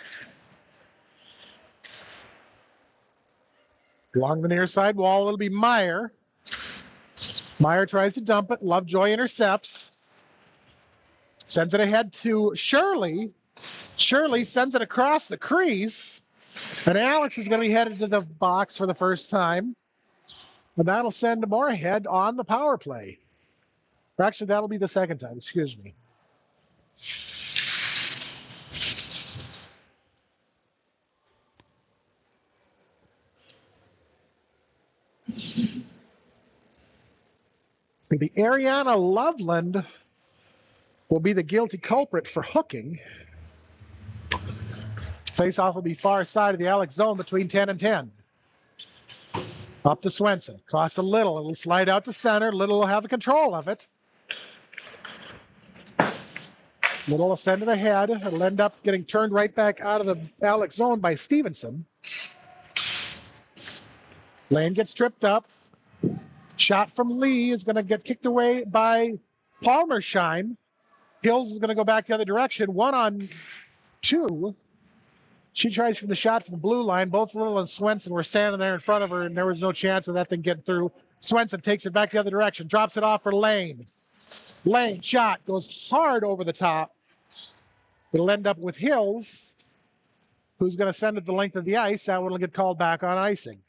A: Along the near side wall, it'll be Meyer. Meyer tries to dump it. Lovejoy intercepts. Sends it ahead to Shirley. Shirley sends it across the crease. And Alex is going to be headed to the box for the first time. And that'll send Moorhead on the power play. Or actually, that'll be the second time. Excuse me. The Ariana Loveland will be the guilty culprit for hooking. Face-off will be far side of the Alex zone between 10 and 10. Up to Swenson. Costa Little. It'll slide out to center. Little will have control of it. Little will send it ahead. It'll end up getting turned right back out of the Alex zone by Stevenson. Lane gets tripped up. Shot from Lee is going to get kicked away by Palmershine. Hills is going to go back the other direction. 1-on-2. She tries for the shot from the blue line. Both Little and Swenson were standing there in front of her, and there was no chance of that thing getting through. Swenson takes it back the other direction, drops it off for Lane. Lane shot goes hard over the top. It'll end up with Hills, who's going to send it the length of the ice. That one will get called back on icing.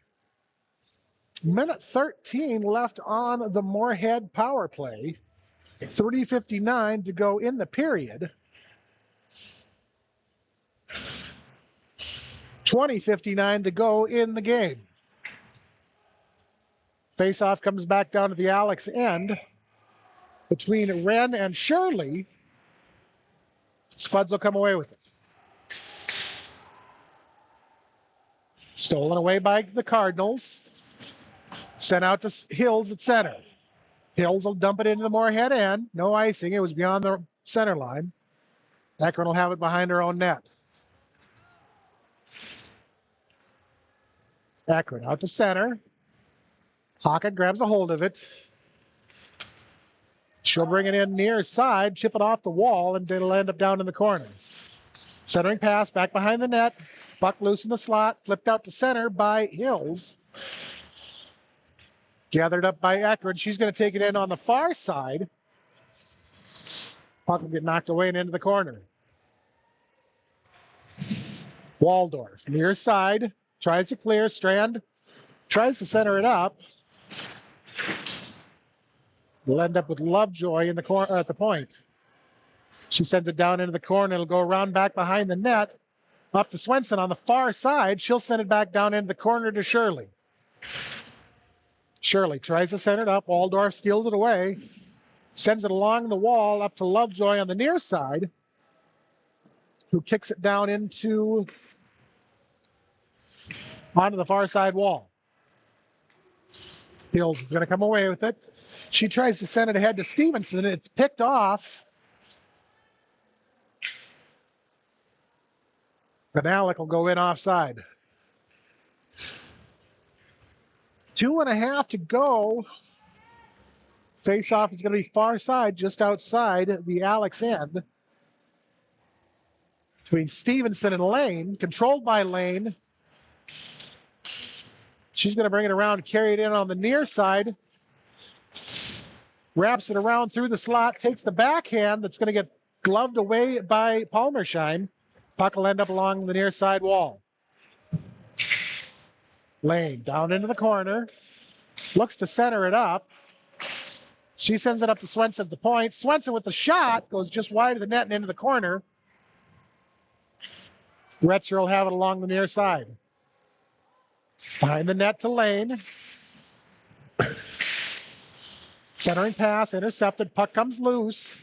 A: Minute 13 left on the Moorhead power play. 3:59 to go in the period. 20:59 to go in the game. Faceoff comes back down to the Alex end between Wren and Shirley. Spuds will come away with it. Stolen away by the Cardinals. Sent out to Hills at center. Hills will dump it into the Moorhead end. No icing. It was beyond the center line. Ekron will have it behind her own net. Ekron out to center. Hockett grabs a hold of it. She'll bring it in near side, chip it off the wall, and it'll end up down in the corner. Centering pass back behind the net. Puck loose in the slot, flipped out to center by Hills. Gathered up by Ekron. She's going to take it in on the far side. Puck will get knocked away and into the corner. Waldorf, near side, tries to clear. Strand tries to center it up. We'll end up with Lovejoy in the corner at the point. She sends it down into the corner. It'll go around back behind the net. Up to Swenson on the far side. She'll send it back down into the corner to Shirley. Shirley tries to send it up. Waldorf steals it away. Sends it along the wall up to Lovejoy on the near side, who kicks it down onto the far side wall. Hills is going to come away with it. She tries to send it ahead to Stevenson. It's picked off. But Alec will go in offside. 2.5 to go. Face-off is going to be far side, just outside the Alex end. Between Stevenson and Lane, controlled by Lane. She's going to bring it around, carry it in on the near side. Wraps it around through the slot, takes the backhand that's going to get gloved away by Palmersheim. Puck will end up along the near side wall. Lane down into the corner. Looks to center it up. She sends it up to Swenson at the point. Swenson with the shot goes just wide of the net and into the corner. Retzer will have it along the near side. Behind the net to Lane. Centering pass, intercepted. Puck comes loose.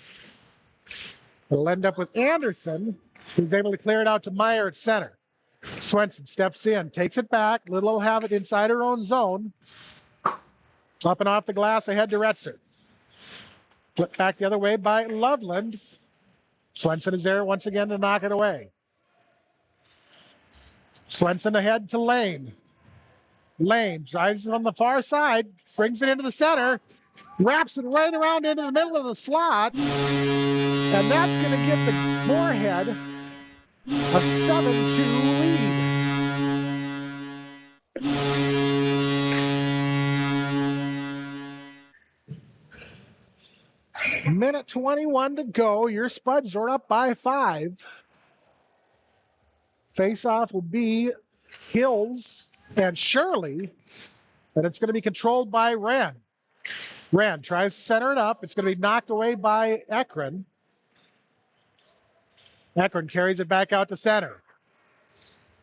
A: It'll end up with Anderson, who's able to clear it out to Meyer at center. Swenson steps in, takes it back. Little will have it inside her own zone. Up and off the glass ahead to Retzer. Flipped back the other way by Loveland. Swenson is there once again to knock it away. Swenson ahead to Lane. Lane drives it on the far side, brings it into the center, wraps it right around into the middle of the slot, and that's going to give the Moorhead a 7-2 lead. Minute 21 to go. Your Spuds are up by 5. Face-off will be Hills and Shirley, and it's going to be controlled by Wren. Wren tries to center it up. It's going to be knocked away by Ekron. Ekron carries it back out to center.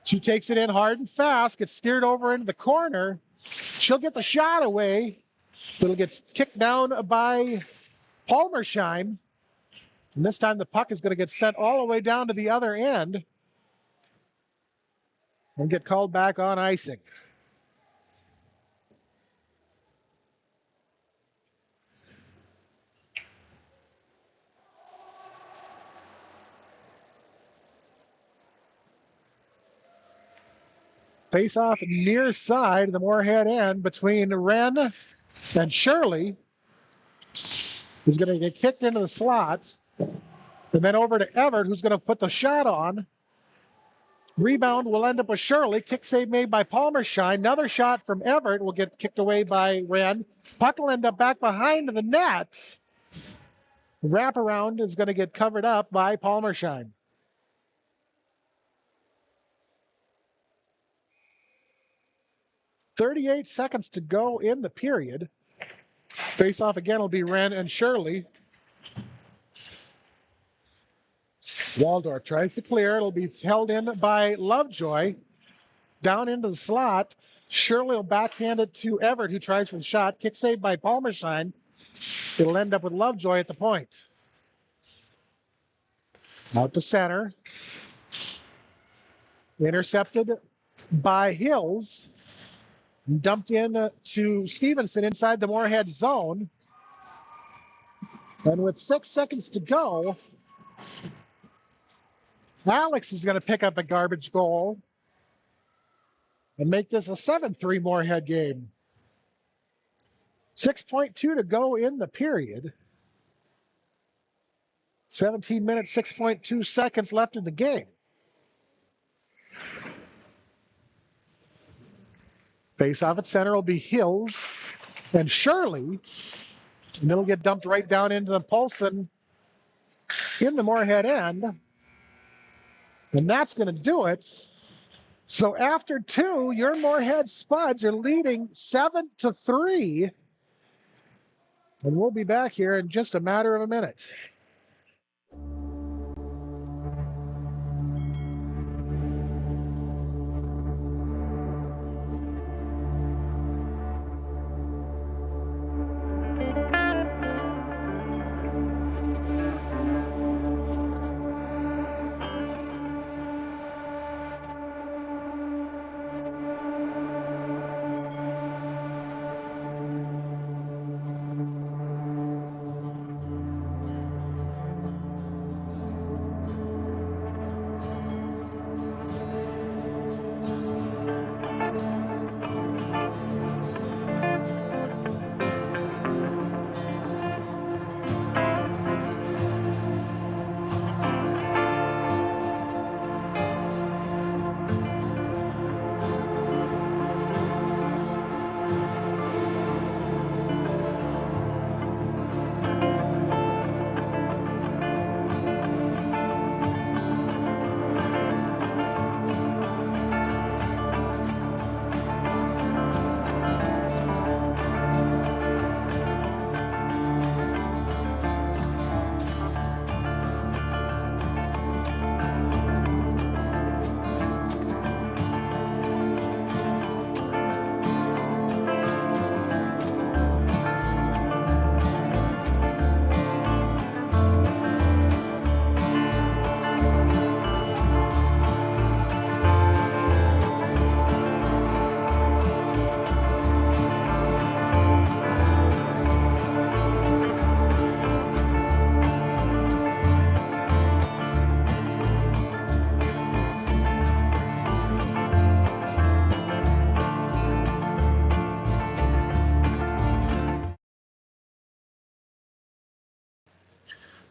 A: She takes it in hard and fast, gets steered over into the corner. She'll get the shot away. It'll get kicked down by Palmersheim. And this time the puck is going to get sent all the way down to the other end and get called back on icing. Face-off near side, the Moorhead end between Wren and Shirley. He's going to get kicked into the slots. And then over to Everett, who's going to put the shot on. Rebound will end up with Shirley. Kick save made by Palmersheim. Another shot from Everett will get kicked away by Wren. Puck will end up back behind the net. The wraparound is going to get covered up by Palmersheim. .38 seconds to go in the period. Face-off again will be Wren and Shirley. Waldorf tries to clear. It'll be held in by Lovejoy. Down into the slot. Shirley will backhand it to Everett, who tries for the shot. Kick saved by Palmersheim. It'll end up with Lovejoy at the point. Out to center. Intercepted by Hills. Dumped in to Stevenson inside the Moorhead zone. And with 6 seconds to go, Alex is going to pick up a garbage goal and make this a 7-3 Moorhead game. 6.2 to go in the period. 17 minutes, 6.2 seconds left in the game. Face-off at center will be Hills and Shirley. And it'll get dumped right down into the Paulson in the Moorhead end. And that's going to do it. So after 2, your Moorhead Spuds are leading 7-3. And we'll be back here in just a matter of a minute.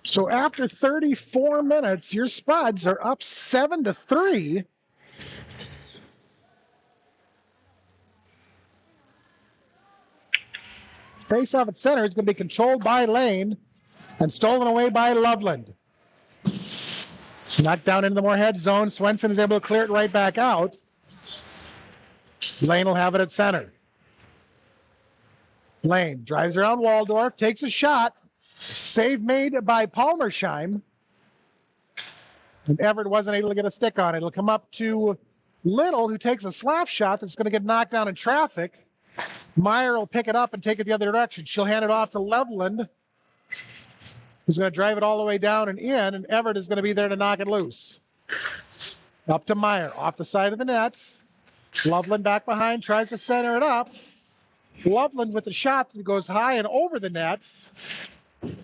A: So after 34 minutes, your Spuds are up 7-3. Face off at center is going to be controlled by Lane and stolen away by Loveland. Knocked down into the Moorhead zone. Swenson is able to clear it right back out. Lane will have it at center. Lane drives around Waldorf, takes a shot. Save made by Palmersheim. And Everett wasn't able to get a stick on it. It'll come up to Little, who takes a slap shot that's going to get knocked down in traffic. Meyer will pick it up and take it the other direction. She'll hand it off to Loveland, who's going to drive it all the way down and in, and Everett is going to be there to knock it loose. Up to Meyer, off the side of the net. Loveland back behind, tries to center it up. Loveland with the shot that goes high and over the net.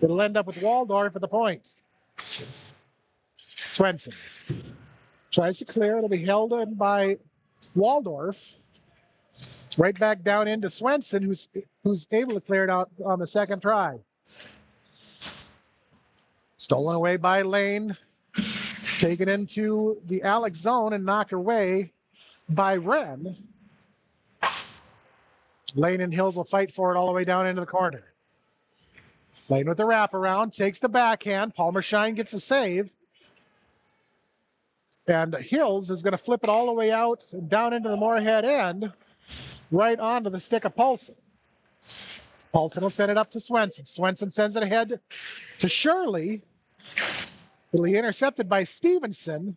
A: It'll end up with Waldorf at the point. Swenson tries to clear. It'll be held in by Waldorf. Right back down into Swenson, who's able to clear it out on the second try. Stolen away by Lane. Taken into the Alex zone and knocked away by Wren. Lane and Hills will fight for it all the way down into the corner. Lane with the wraparound, takes the backhand. Palmersheim gets a save. And Hills is going to flip it all the way out and down into the Moorhead end, right onto the stick of Paulson. Paulson will send it up to Swenson. Swenson sends it ahead to Shirley. It'll be intercepted by Stevenson.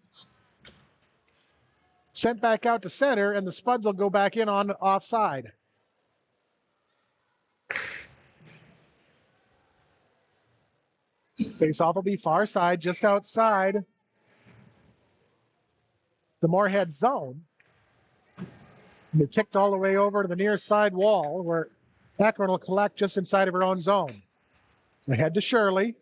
A: Sent back out to center, and the Spuds will go back in on offside. Face-off will be far side, just outside the Moorhead zone. They kicked all the way over to the near side wall, where Ekron will collect just inside of her own zone. Ahead to Shirley.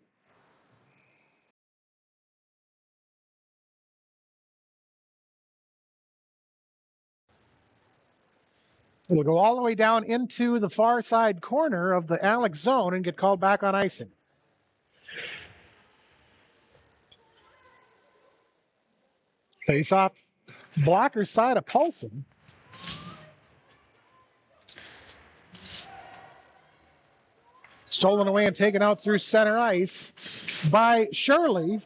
A: It'll go all the way down into the far side corner of the Alex zone and get called back on icing. Face off blocker side of Paulson. Stolen away and taken out through center ice by Shirley.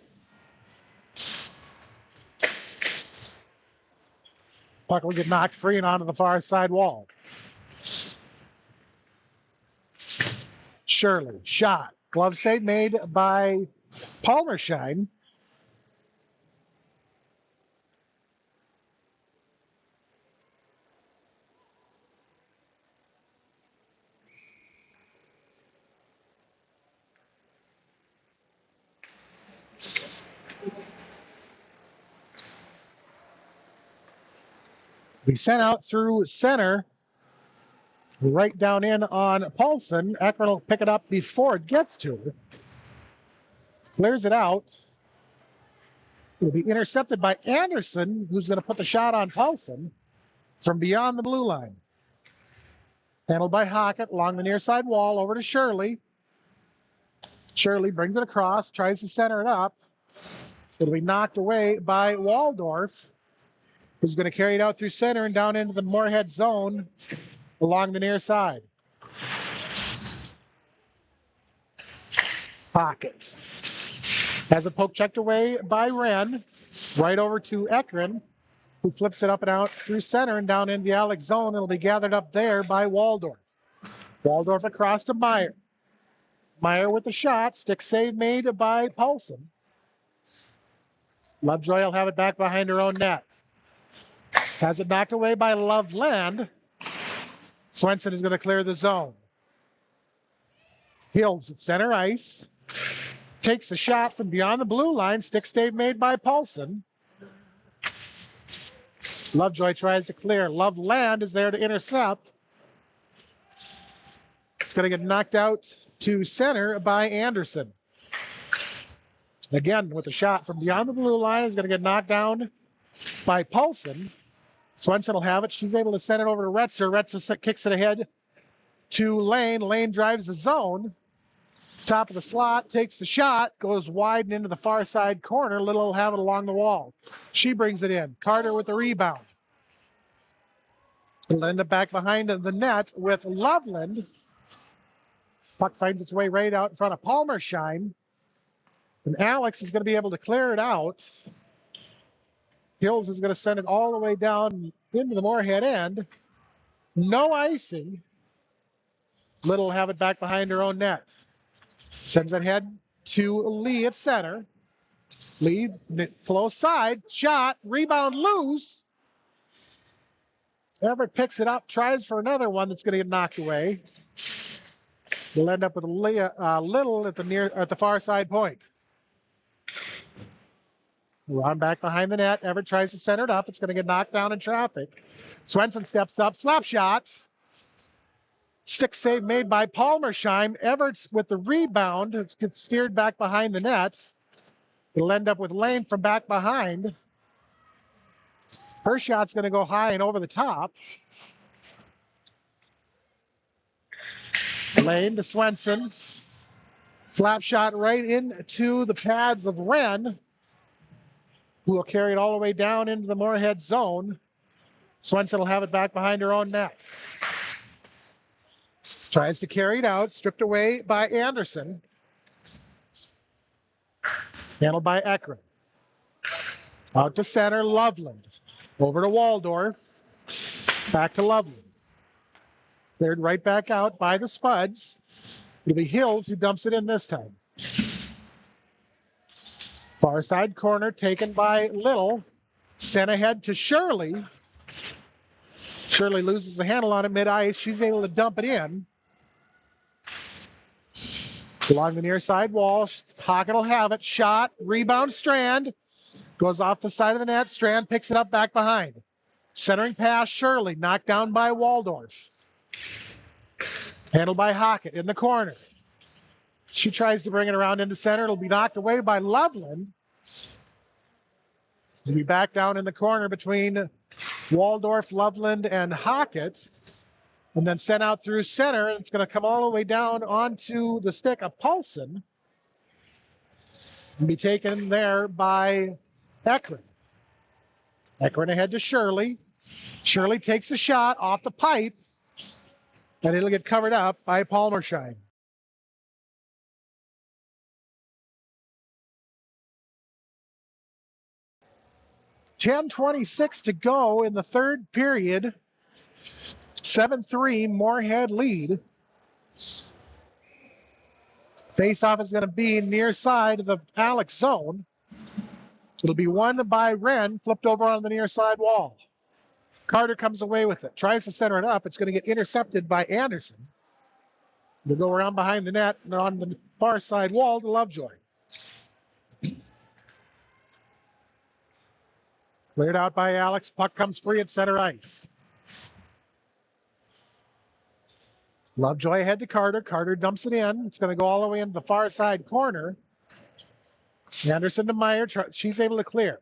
A: Puck will get knocked free and onto the far side wall. Shirley, shot. Glove save made by Palmersheim. We sent out through center, right down in on Paulson. Ekron will pick it up before it gets to her. Clears it out. It'll be intercepted by Anderson, who's going to put the shot on Paulson from beyond the blue line. Handled by Hockett along the near side wall over to Shirley. Shirley brings it across, tries to center it up. It'll be knocked away by Waldorf, who's going to carry it out through center and down into the Moorhead zone along the near side. Hockett has a poke checked away by Wren, right over to Ekron, who flips it up and out through center and down into the Alex zone. It'll be gathered up there by Waldorf. Waldorf across to Meyer. Meyer with the shot, stick save made by Paulson. Lovejoy will have it back behind her own net. Has it knocked away by Loveland. Swenson is going to clear the zone. Hills at center ice. Takes the shot from beyond the blue line. Stick save made by Paulson. Lovejoy tries to clear. Loveland is there to intercept. It's going to get knocked out to center by Anderson. Again, with the shot from beyond the blue line, is going to get knocked down by Paulson. Swenson will have it. She's able to send it over to Retzer. Retzer kicks it ahead to Lane. Lane drives the zone. Top of the slot, takes the shot, goes wide and into the far side corner. Little will have it along the wall. She brings it in. Carter with the rebound. It'll end up back behind the net with Loveland. Puck finds its way right out in front of Palmersheim. And Alex is going to be able to clear it out. Hills is going to send it all the way down into the Moorhead end. No icing. Little will have it back behind her own net. Sends it ahead to Lee at center. Lee, close side, shot, rebound loose. Everett picks it up, tries for another one that's going to get knocked away. We'll end up with Little at the far side point. Run back behind the net. Everett tries to center it up. It's going to get knocked down in traffic. Swenson steps up, slap shot. Stick save made by Palmersheim. Everett with the rebound. It gets steered back behind the net. It'll end up with Lane from back behind. Her shot's going to go high and over the top. Lane to Swenson. Slap shot right into the pads of Wren, who will carry it all the way down into the Moorhead zone. Swenson will have it back behind her own net. Tries to carry it out, stripped away by Anderson. Handled by Ekron. Out to center, Loveland. Over to Waldorf. Back to Loveland. Cleared right back out by the Spuds. It'll be Hills who dumps it in this time. Far side corner taken by Little. Sent ahead to Shirley. Shirley loses the handle on it mid-ice. She's able to dump it in. Along the near side wall. Hockett will have it. Shot. Rebound Strand. Goes off the side of the net. Strand picks it up back behind. Centering pass Shirley. Knocked down by Waldorf. Handled by Hockett in the corner. She tries to bring it around into center. It'll be knocked away by Loveland. It'll be back down in the corner between Waldorf, Loveland, and Hockett. And then sent out through center. It's going to come all the way down onto the stick of Paulson. And be taken there by Ekron. Ekron ahead to Shirley. Shirley takes a shot off the pipe. And it'll get covered up by Palmersheim. .10:26 to go in the third period. 7-3 Moorhead lead. Face-off is going to be near side of the Alex zone. It'll be won by Wren, flipped over on the near side wall. Carter comes away with it, tries to center it up. It's going to get intercepted by Anderson. They'll go around behind the net and on the far side wall to Lovejoy. Cleared out by Alex. Puck comes free at center ice. Lovejoy ahead to Carter. Carter dumps it in. It's going to go all the way into the far side corner. Anderson to Meyer. She's able to clear.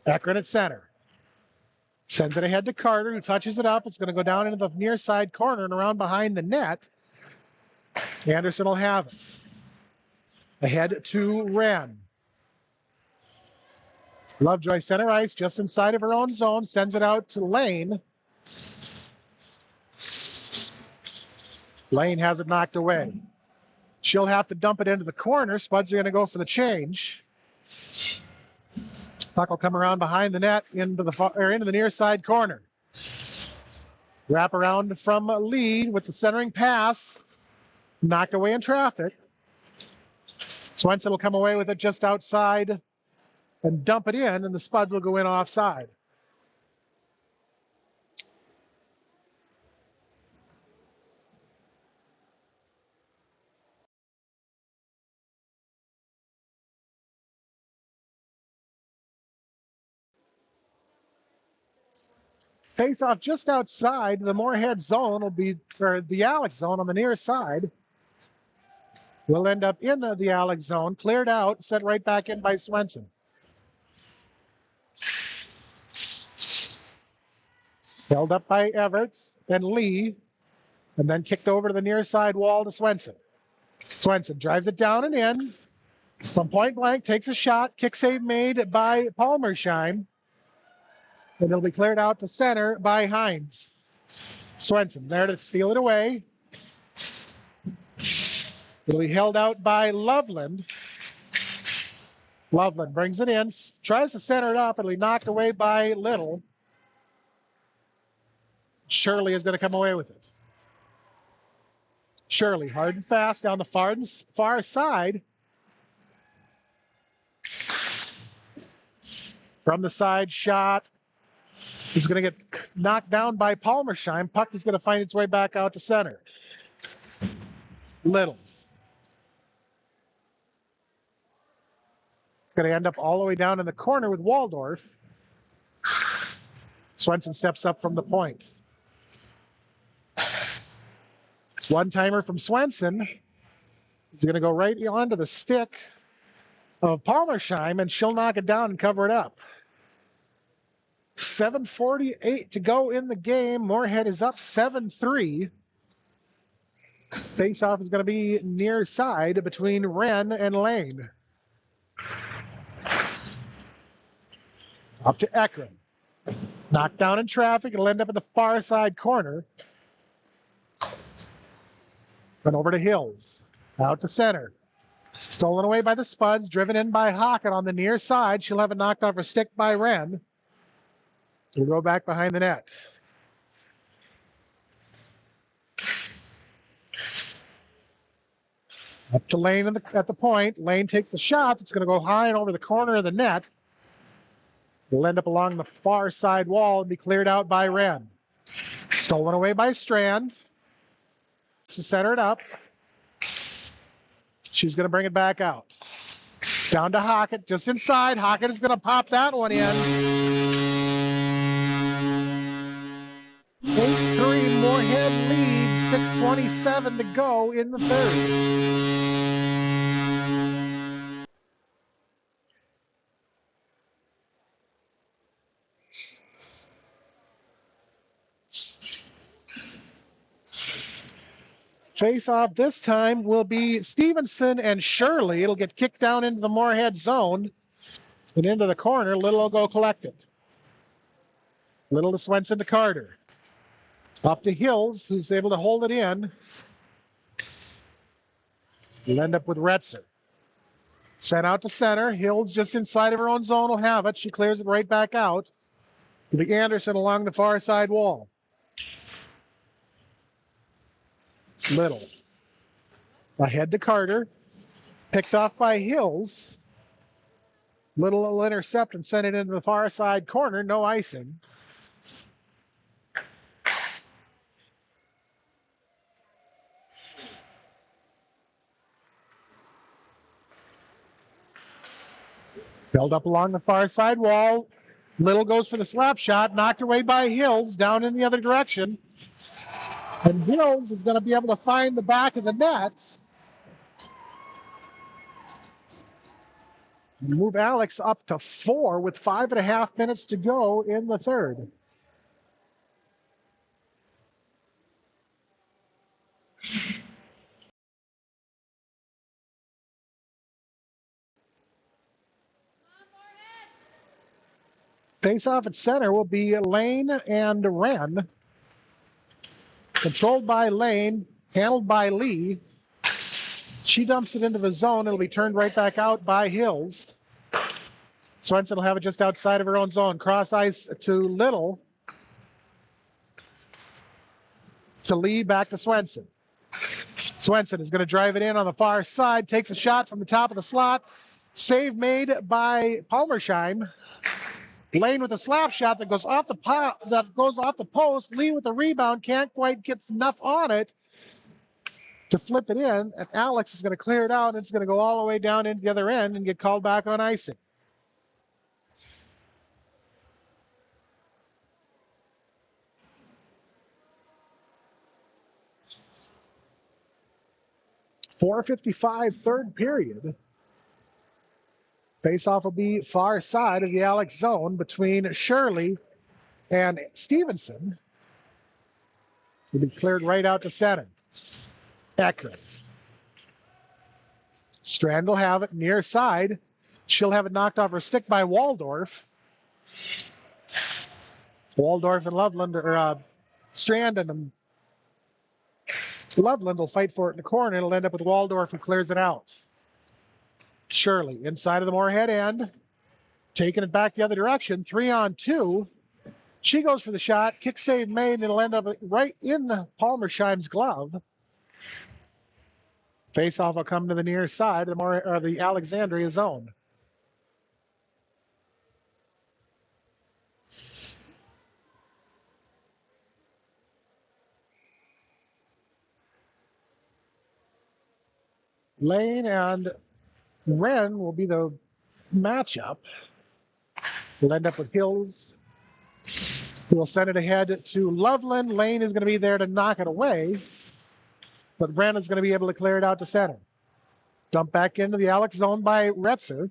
A: Ekron at center. Sends it ahead to Carter, who touches it up. It's going to go down into the near side corner and around behind the net. Anderson will have it. Ahead to Wren. Lovejoy center ice, just inside of her own zone. Sends it out to Lane. Lane has it knocked away. She'll have to dump it into the corner. Spuds are going to go for the change. Puck will come around behind the net into the near side corner. Wrap around from Lee with the centering pass. Knocked away in traffic. Swenson will come away with it just outside and dump it in, and the Spuds will go in offside. Face off just outside the Moorhead zone will be, or the Alex zone on the near side. Will end up in the Alex zone, cleared out, set right back in by Swenson. Held up by Everett and Lee. and then kicked over to the near side wall to Swenson. Swenson drives it down and in. From point blank, takes a shot. Kick save made by Palmersheim. And it'll be cleared out to center by Hines. Swenson there to steal it away. It'll be held out by Loveland. Loveland brings it in, tries to center it up. It'll be knocked away by Little. Shirley is going to come away with it. Shirley, hard and fast down the far side. From the side shot. He's going to get knocked down by Palmersheim. Puck is going to find its way back out to center. Little. Going to end up all the way down in the corner with Waldorf. Swenson steps up from the point. One-timer from Swenson. He's going to go right onto the stick of Palmersheim, and she'll knock it down and cover it up. 7:48 to go in the game. Moorhead is up 7-3. Face-off is going to be near side between Wren and Lane. Up to Ekram. Knocked down in traffic. It'll end up in the far side corner. And over to Hills. Out to center. Stolen away by the Spuds. Driven in by Hockett on the near side. She'll have it knocked off her stick by Wren. We'll go back behind the net. Up to Lane at the point. Lane takes the shot. It's going to go high and over the corner of the net. It'll end up along the far side wall and be cleared out by Wren. Stolen away by Strand. To center it up. She's going to bring it back out. Down to Hockett, just inside. Hockett is going to pop that one in. 8-3, Moorhead leads, 6:27 to go in the third. Face-off this time will be Stevenson and Shirley. It'll get kicked down into the Moorhead zone and into the corner. Little will go collect it. Little to Swenson to Carter. Up to Hills, who's able to hold it in. We'll end up with Retzer. Sent out to center. Hills just inside of her own zone will have it. She clears it right back out. To the Anderson along the far side wall. Little. Ahead to Carter. Picked off by Hills. Little will intercept and send it into the far side corner. No icing. Held up along the far side wall. Little goes for the slap shot. Knocked away by Hills down in the other direction. And Hills is going to be able to find the back of the net. Move Alex up to 4 with 5.5 minutes to go in the third. Face-off at center will be Lane and Wren. Controlled by Lane, handled by Lee. She dumps it into the zone. It'll be turned right back out by Hills. Swenson will have it just outside of her own zone. Cross ice to Little. To Lee, back to Swenson. Swenson is going to drive it in on the far side. Takes a shot from the top of the slot. Save made by Palmersheim. Lane with a slap shot that goes off the post. Lee with the rebound, can't quite get enough on it to flip it in, and Alex is going to clear it out, and it's going to go all the way down into the other end and get called back on icing. .455 third period. Face-off will be far side of the Alex zone between Shirley and Stevenson. will be cleared right out to center. Eckert. Strand will have it near side. She'll have it knocked off her stick by Waldorf. Waldorf and Loveland, or Strand and Loveland will fight for it in the corner. It'll end up with Waldorf who clears it out. Shirley inside of the Moorhead end, taking it back the other direction, 3-on-2. She goes for the shot, kick save made, and it'll end up right in Palmersheim's glove. Face-off will come to the near side of the Alexandria zone. Lane and Wren will be the matchup. We'll end up with Hills. We'll send it ahead to Loveland. Lane is going to be there to knock it away, but Wren is going to be able to clear it out to center. Dump back into the Alex zone by Retzer.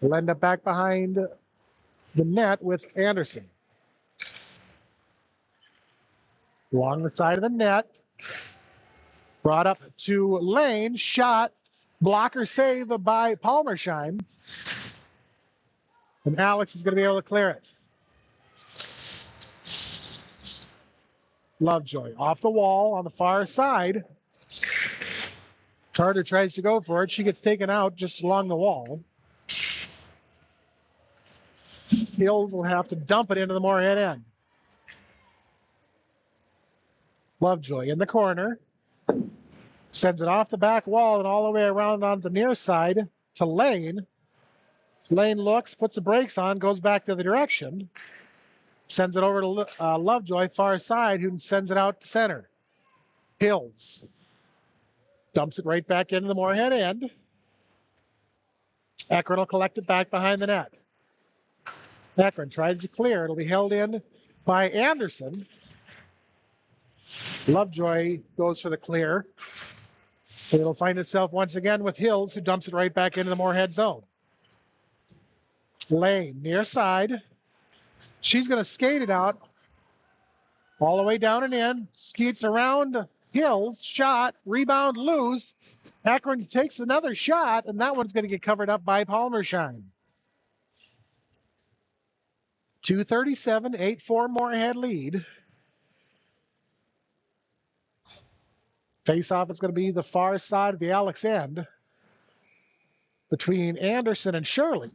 A: We'll end up back behind the net with Anderson. Along the side of the net. Brought up to Lane. Shot. Blocker save by Palmersheim. And Alex is going to be able to clear it. Lovejoy off the wall on the far side. Carter tries to go for it. She gets taken out just along the wall. Hills will have to dump it into the Moorhead end. Lovejoy in the corner. Sends it off the back wall and all the way around on the near side to Lane. Lane looks, puts the brakes on, goes back the other direction. Sends it over to Lovejoy, far side, who sends it out to center. Hills. Dumps it right back into the Moorhead end. Ekron will collect it back behind the net. Ekron tries to clear. It'll be held in by Anderson. Lovejoy goes for the clear. It'll find itself once again with Hills, who dumps it right back into the Moorhead zone. Lane, near side. She's going to skate it out all the way down and in. Skates around Hills, shot, rebound, loose. Akron takes another shot, and that one's going to get covered up by Palmersheim. 2:37, 8-4 Moorhead lead. Face-off is going to be the far side of the Alex end between Anderson and Shirley.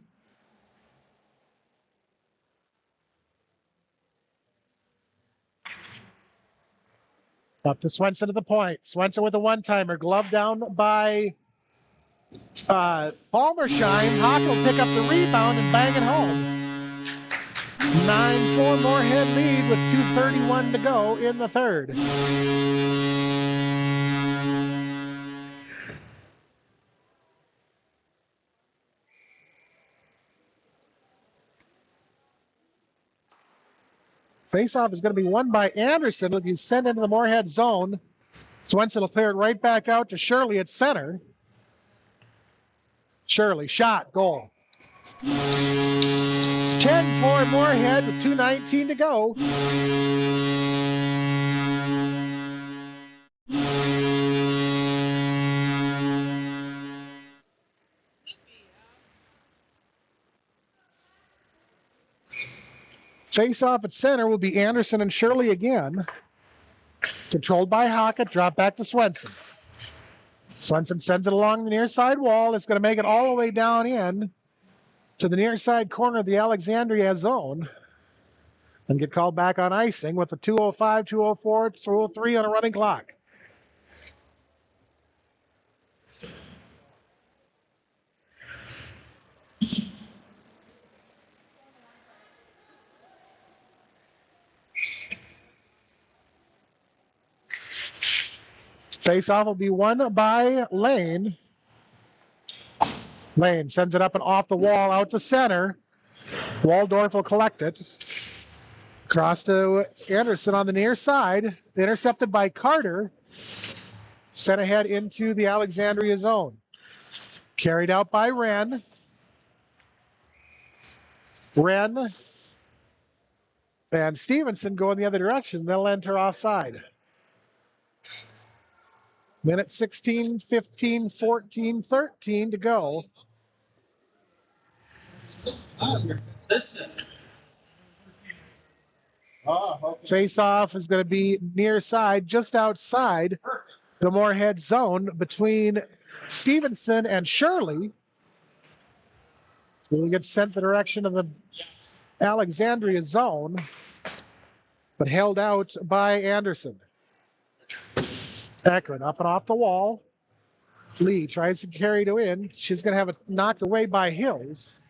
A: Up to Swenson at the point. Swenson with a one-timer. Glove down by Palmersheim. Hawk will pick up the rebound and bang it home. 9-4 Moorhead lead with 2:31 to go in the third. Face-off is going to be won by Anderson with he's sent into the Moorhead zone. Swenson will clear it right back out to Shirley at center. Shirley, shot, goal. 10-4 Moorhead with 2:19 to go. Face-off at center will be Anderson and Shirley again. Controlled by Hockett, drop back to Swenson. Swenson sends it along the near side wall. It's going to make it all the way down in to the near side corner of the Alexandria zone and get called back on icing with a 2:05, 2:04, 2:03 on a running clock. Face-off will be won by Lane. Lane sends it up and off the wall out to center. Waldorf will collect it. Cross to Anderson on the near side. Intercepted by Carter. Sent ahead into the Alexandria zone. Carried out by Wren. Wren And Stevenson going the other direction. They'll enter offside. Minute 16, 15, 14, 13 to go. Face-off is going to be near side, just outside the Moorhead zone between Stevenson and Shirley. He'll get sent the direction of the Alexandria zone, but held out by Anderson. Ekron up and off the wall. Lee tries to carry to in. She's going to have it knocked away by Hills.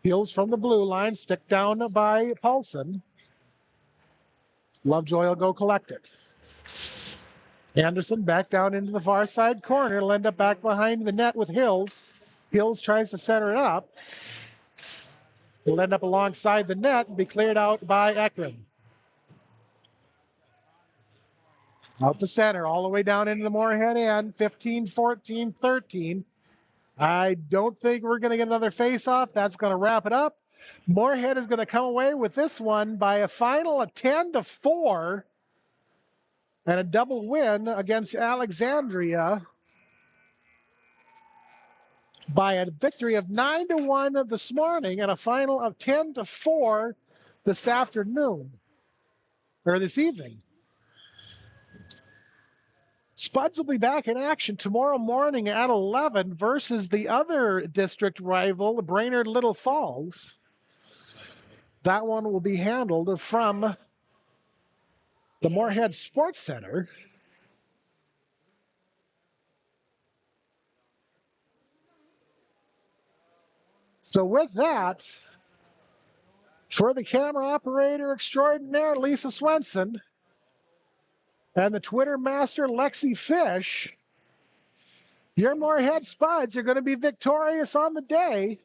A: Hills from the blue line, stick down by Paulson. Lovejoy will go collect it. Anderson back down into the far side corner. Will end up back behind the net with Hills. Hills tries to center it up. Will end up alongside the net and be cleared out by Ekron. Out the center, all the way down into the Moorhead end, 15, 14, 13. I don't think we're going to get another face-off. That's going to wrap it up. Moorhead is going to come away with this one by a final of 10-4 and a double win against Alexandria by a victory of 9-1 this morning and a final of 10-4 this afternoon, or this evening. Spuds will be back in action tomorrow morning at 11 versus the other district rival, Brainerd Little Falls. That one will be handled from the Moorhead Sports Center. So with that, for the camera operator extraordinaire, Lisa Swenson, and the Twitter master, Lexi Fish, your Moorhead Spuds are going to be victorious on the day.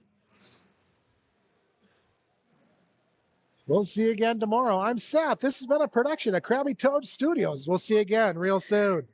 A: We'll see you again tomorrow. I'm Seth. This has been a production of Krabby Toad Studios. We'll see you again real soon.